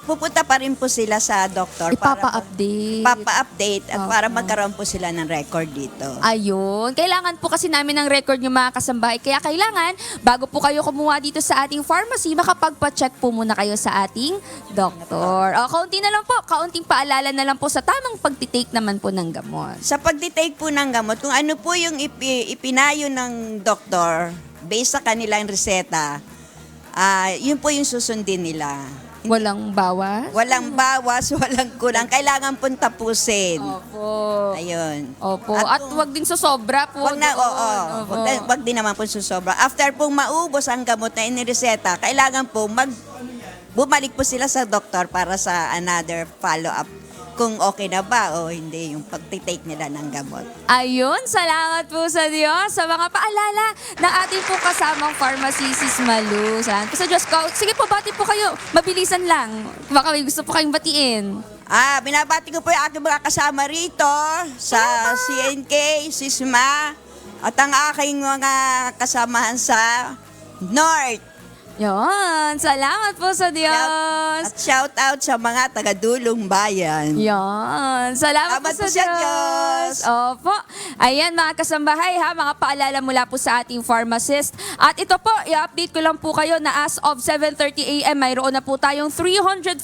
pupunta pa rin po sila sa doktor Ipapa-update at para magkaroon po sila ng record dito. Ayun. Kailangan po kasi namin ng record yung mga kasambahay. Kaya kailangan, bago po kayo kumuha dito sa ating pharmacy, makapagpa-check po muna kayo sa ating doktor. Kaunti na lang po. Kaunting paalala na lang po sa tamang pagtitake naman po ng gamot. Sa pagtitake po ng gamot, kung ano po yung ipinayo ng doktor based sa kanilang reseta, yun po yung susundin nila. Walang bawas? Walang bawas, walang kulang. Kailangan pong tapusin. Opo. Ayun. Opo. At wag din susobra po. Wag din naman po susobra. After pong maubos ang gamot na inireseta, kailangan po bumalik po sila sa doktor para sa another follow-up kung okay na ba o hindi yung pagtitake nila ng gamot. Ayun, salamat po sa Diyos sa mga paalala na ating po kasamang pharmacy, Sis Malu. Salamat po sa Diyos. Sige po, bati po kayo. Mabilisan lang. Baka may gusto po kayong batiin. Binabati ko po yung aking mga kasama rito sa CNK, Sisma, at ang aking mga kasamahan sa North. Yan, salamat po sa Diyos. At shout out sa mga taga-dulong bayan. Yan, salamat po sa Diyos. Opo. Ayan mga kasambahay ha, mga paalala mula po sa ating pharmacist. At ito po, i-update ko lang po kayo na as of 7:30 a.m. mayroon na po tayong 314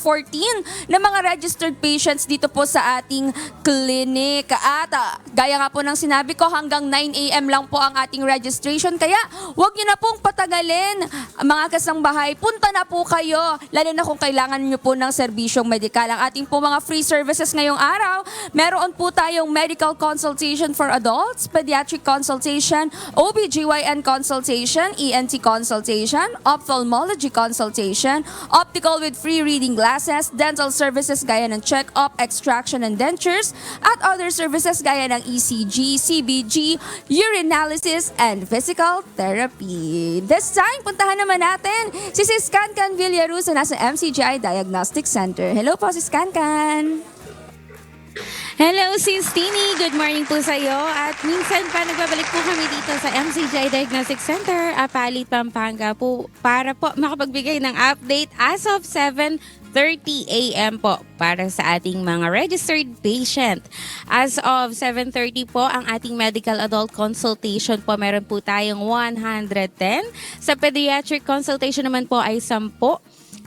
na mga registered patients dito po sa ating clinic. At gaya nga po ng sinabi ko, hanggang 9 a.m. lang po ang ating registration. Kaya huwag niyo na pong patagalin mga kasangbahay, punta na po kayo, lalo na kung kailangan nyo po ng serbisyong medikal. Ang ating po mga free services ngayong araw, meron po tayong medical consultation for adults, pediatric consultation, OBGYN consultation, ENT consultation, ophthalmology consultation, optical with free reading glasses, dental services gaya ng check-up, extraction and dentures, at other services gaya ng ECG, CBG, urinalysis, and physical therapy. This time, puntahan naman natin si Sis Cancan Villarusa na nasa MCGI Diagnostic Center. Hello po, Sis Cancan. Hello, Sis Tini. Good morning po sa iyo. At minsan pa nagbabalik po kami dito sa MCGI Diagnostic Center, Apalit, Pampanga po para po makapagbigay ng update as of 7:30 a.m. po para sa ating mga registered patient. As of 7:30 po, ang ating medical adult consultation po, meron po tayong 110. Sa pediatric consultation naman po ay 10.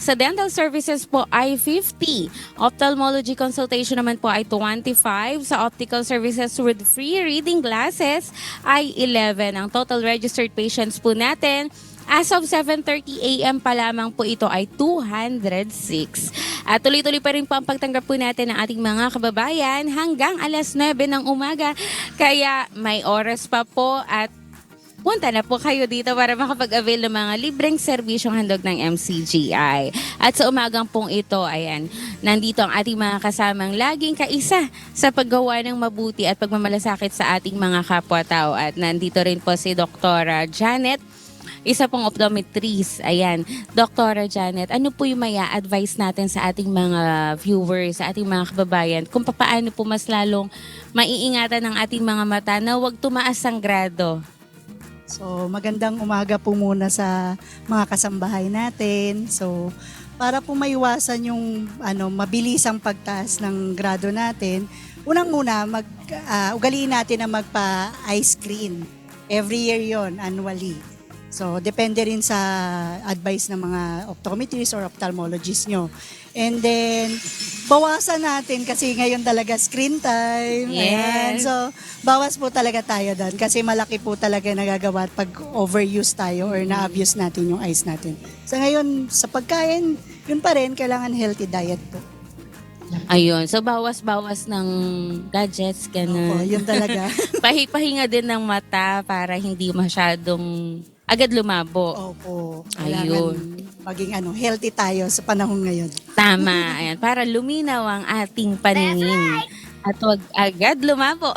Sa dental services po ay 50. Ophthalmology consultation naman po ay 25. Sa optical services with free reading glasses ay 11. Ang total registered patients po natin as of 7:30 a.m. pa lamang po ito ay 206. At tuloy-tuloy pa rin po ang pagtanggap po natin ng ating mga kababayan hanggang alas 9 ng umaga. Kaya may oras pa po at punta na po kayo dito para makapag-avail ng mga libreng serbisyong handog ng MCGI. At sa umagang pong ito, ayan, nandito ang ating mga kasamang laging kaisa sa paggawa ng mabuti at pagmamalasakit sa ating mga kapwa-tao. At nandito rin po si Dr. Janet isa pong optometrist. Ayan, Dr. Janet, ano po yung maya advice natin sa ating mga viewers, sa ating mga kababayan, kung paano po mas lalong maiingatan ng ating mga mata na huwag tumaas ang grado? So, magandang umaga po muna sa mga kasambahay natin. So, para po maiwasan yung mabilisang pagtaas ng grado natin, unang-una, ugaliin natin na magpa-eye screen. Every year yon, annually. So, depende rin sa advice ng mga optometrists or ophthalmologists nyo. And then, bawasan natin kasi ngayon talaga screen time. Ayan. Yes. So, bawas po talaga tayo doon kasi malaki po talaga nagagawa pag overuse tayo or na-abuse natin yung eyes natin. So, ngayon, sa pagkain, yun pa rin, kailangan healthy diet po. Ayun. So, bawas-bawas ng gadgets, ganun. Opo, yun talaga. Pahinga din ng mata para hindi masyadong agad lumabo. Opo. Ayun. Maging healthy tayo sa panahon ngayon. Tama. Ayan. Para luminaw ang ating paningin. At huwag agad lumabo.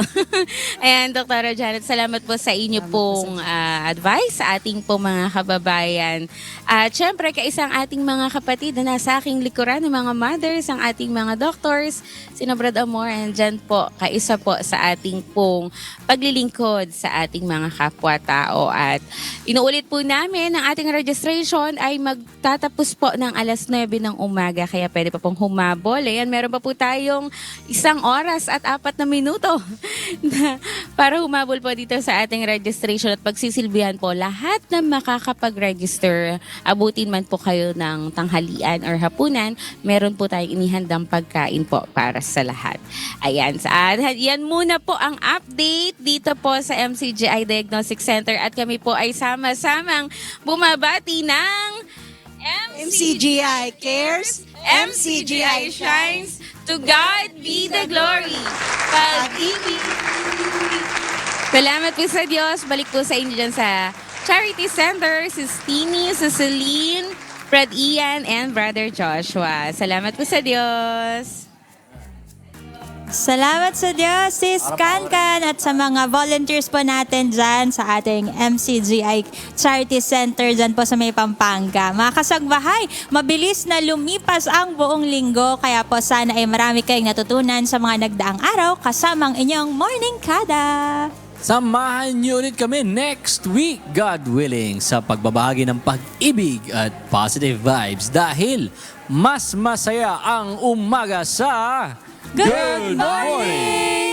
Ayan, Dr. Janet, salamat po sa inyo pong advice sa ating pong mga kababayan. At syempre, kaisang ating mga kapatid na nasa aking likuran, ng mga mothers, ang ating mga doctors, sina Brad Amor, and dyan po, kaisa po sa ating pong paglilingkod sa ating mga kapwa-tao. At inuulit po namin, ang ating registration ay magtatapos po ng alas 9 ng umaga, kaya pwede pa pong humabol. Ayan, meron pa po tayong 1 oras at 4 na minuto para humabol po dito sa ating registration at pagsisilbihan po lahat na makakapag-register. Abutin man po kayo ng tanghalian or hapunan, meron po tayong inihandang pagkain po para sa lahat. Ayan, yan muna po ang update dito po sa MCGI Diagnostic Center at kami po ay sama-samang bumabati ng MCGI Cares, MCGI Shines, to God be the glory. Pag-ibig. Salamat po sa Diyos. Balik po sa inyo dyan sa Charity Center, si Stini, si Celine, Brad Ian, and Brother Joshua. Salamat po sa Diyos. Salamat sa Diyos, Sis Kankan, at sa mga volunteers po natin dyan sa ating MCGI Charity Center dyan po sa may Pampanga. Mga kasagbahay, mabilis na lumipas ang buong linggo, kaya po sana ay marami kayong natutunan sa mga nagdaang araw kasamang inyong Morning Kada. Samahan niyo ulit kami next week, God willing, sa pagbabahagi ng pag-ibig at positive vibes dahil mas masaya ang umaga sa Good morning!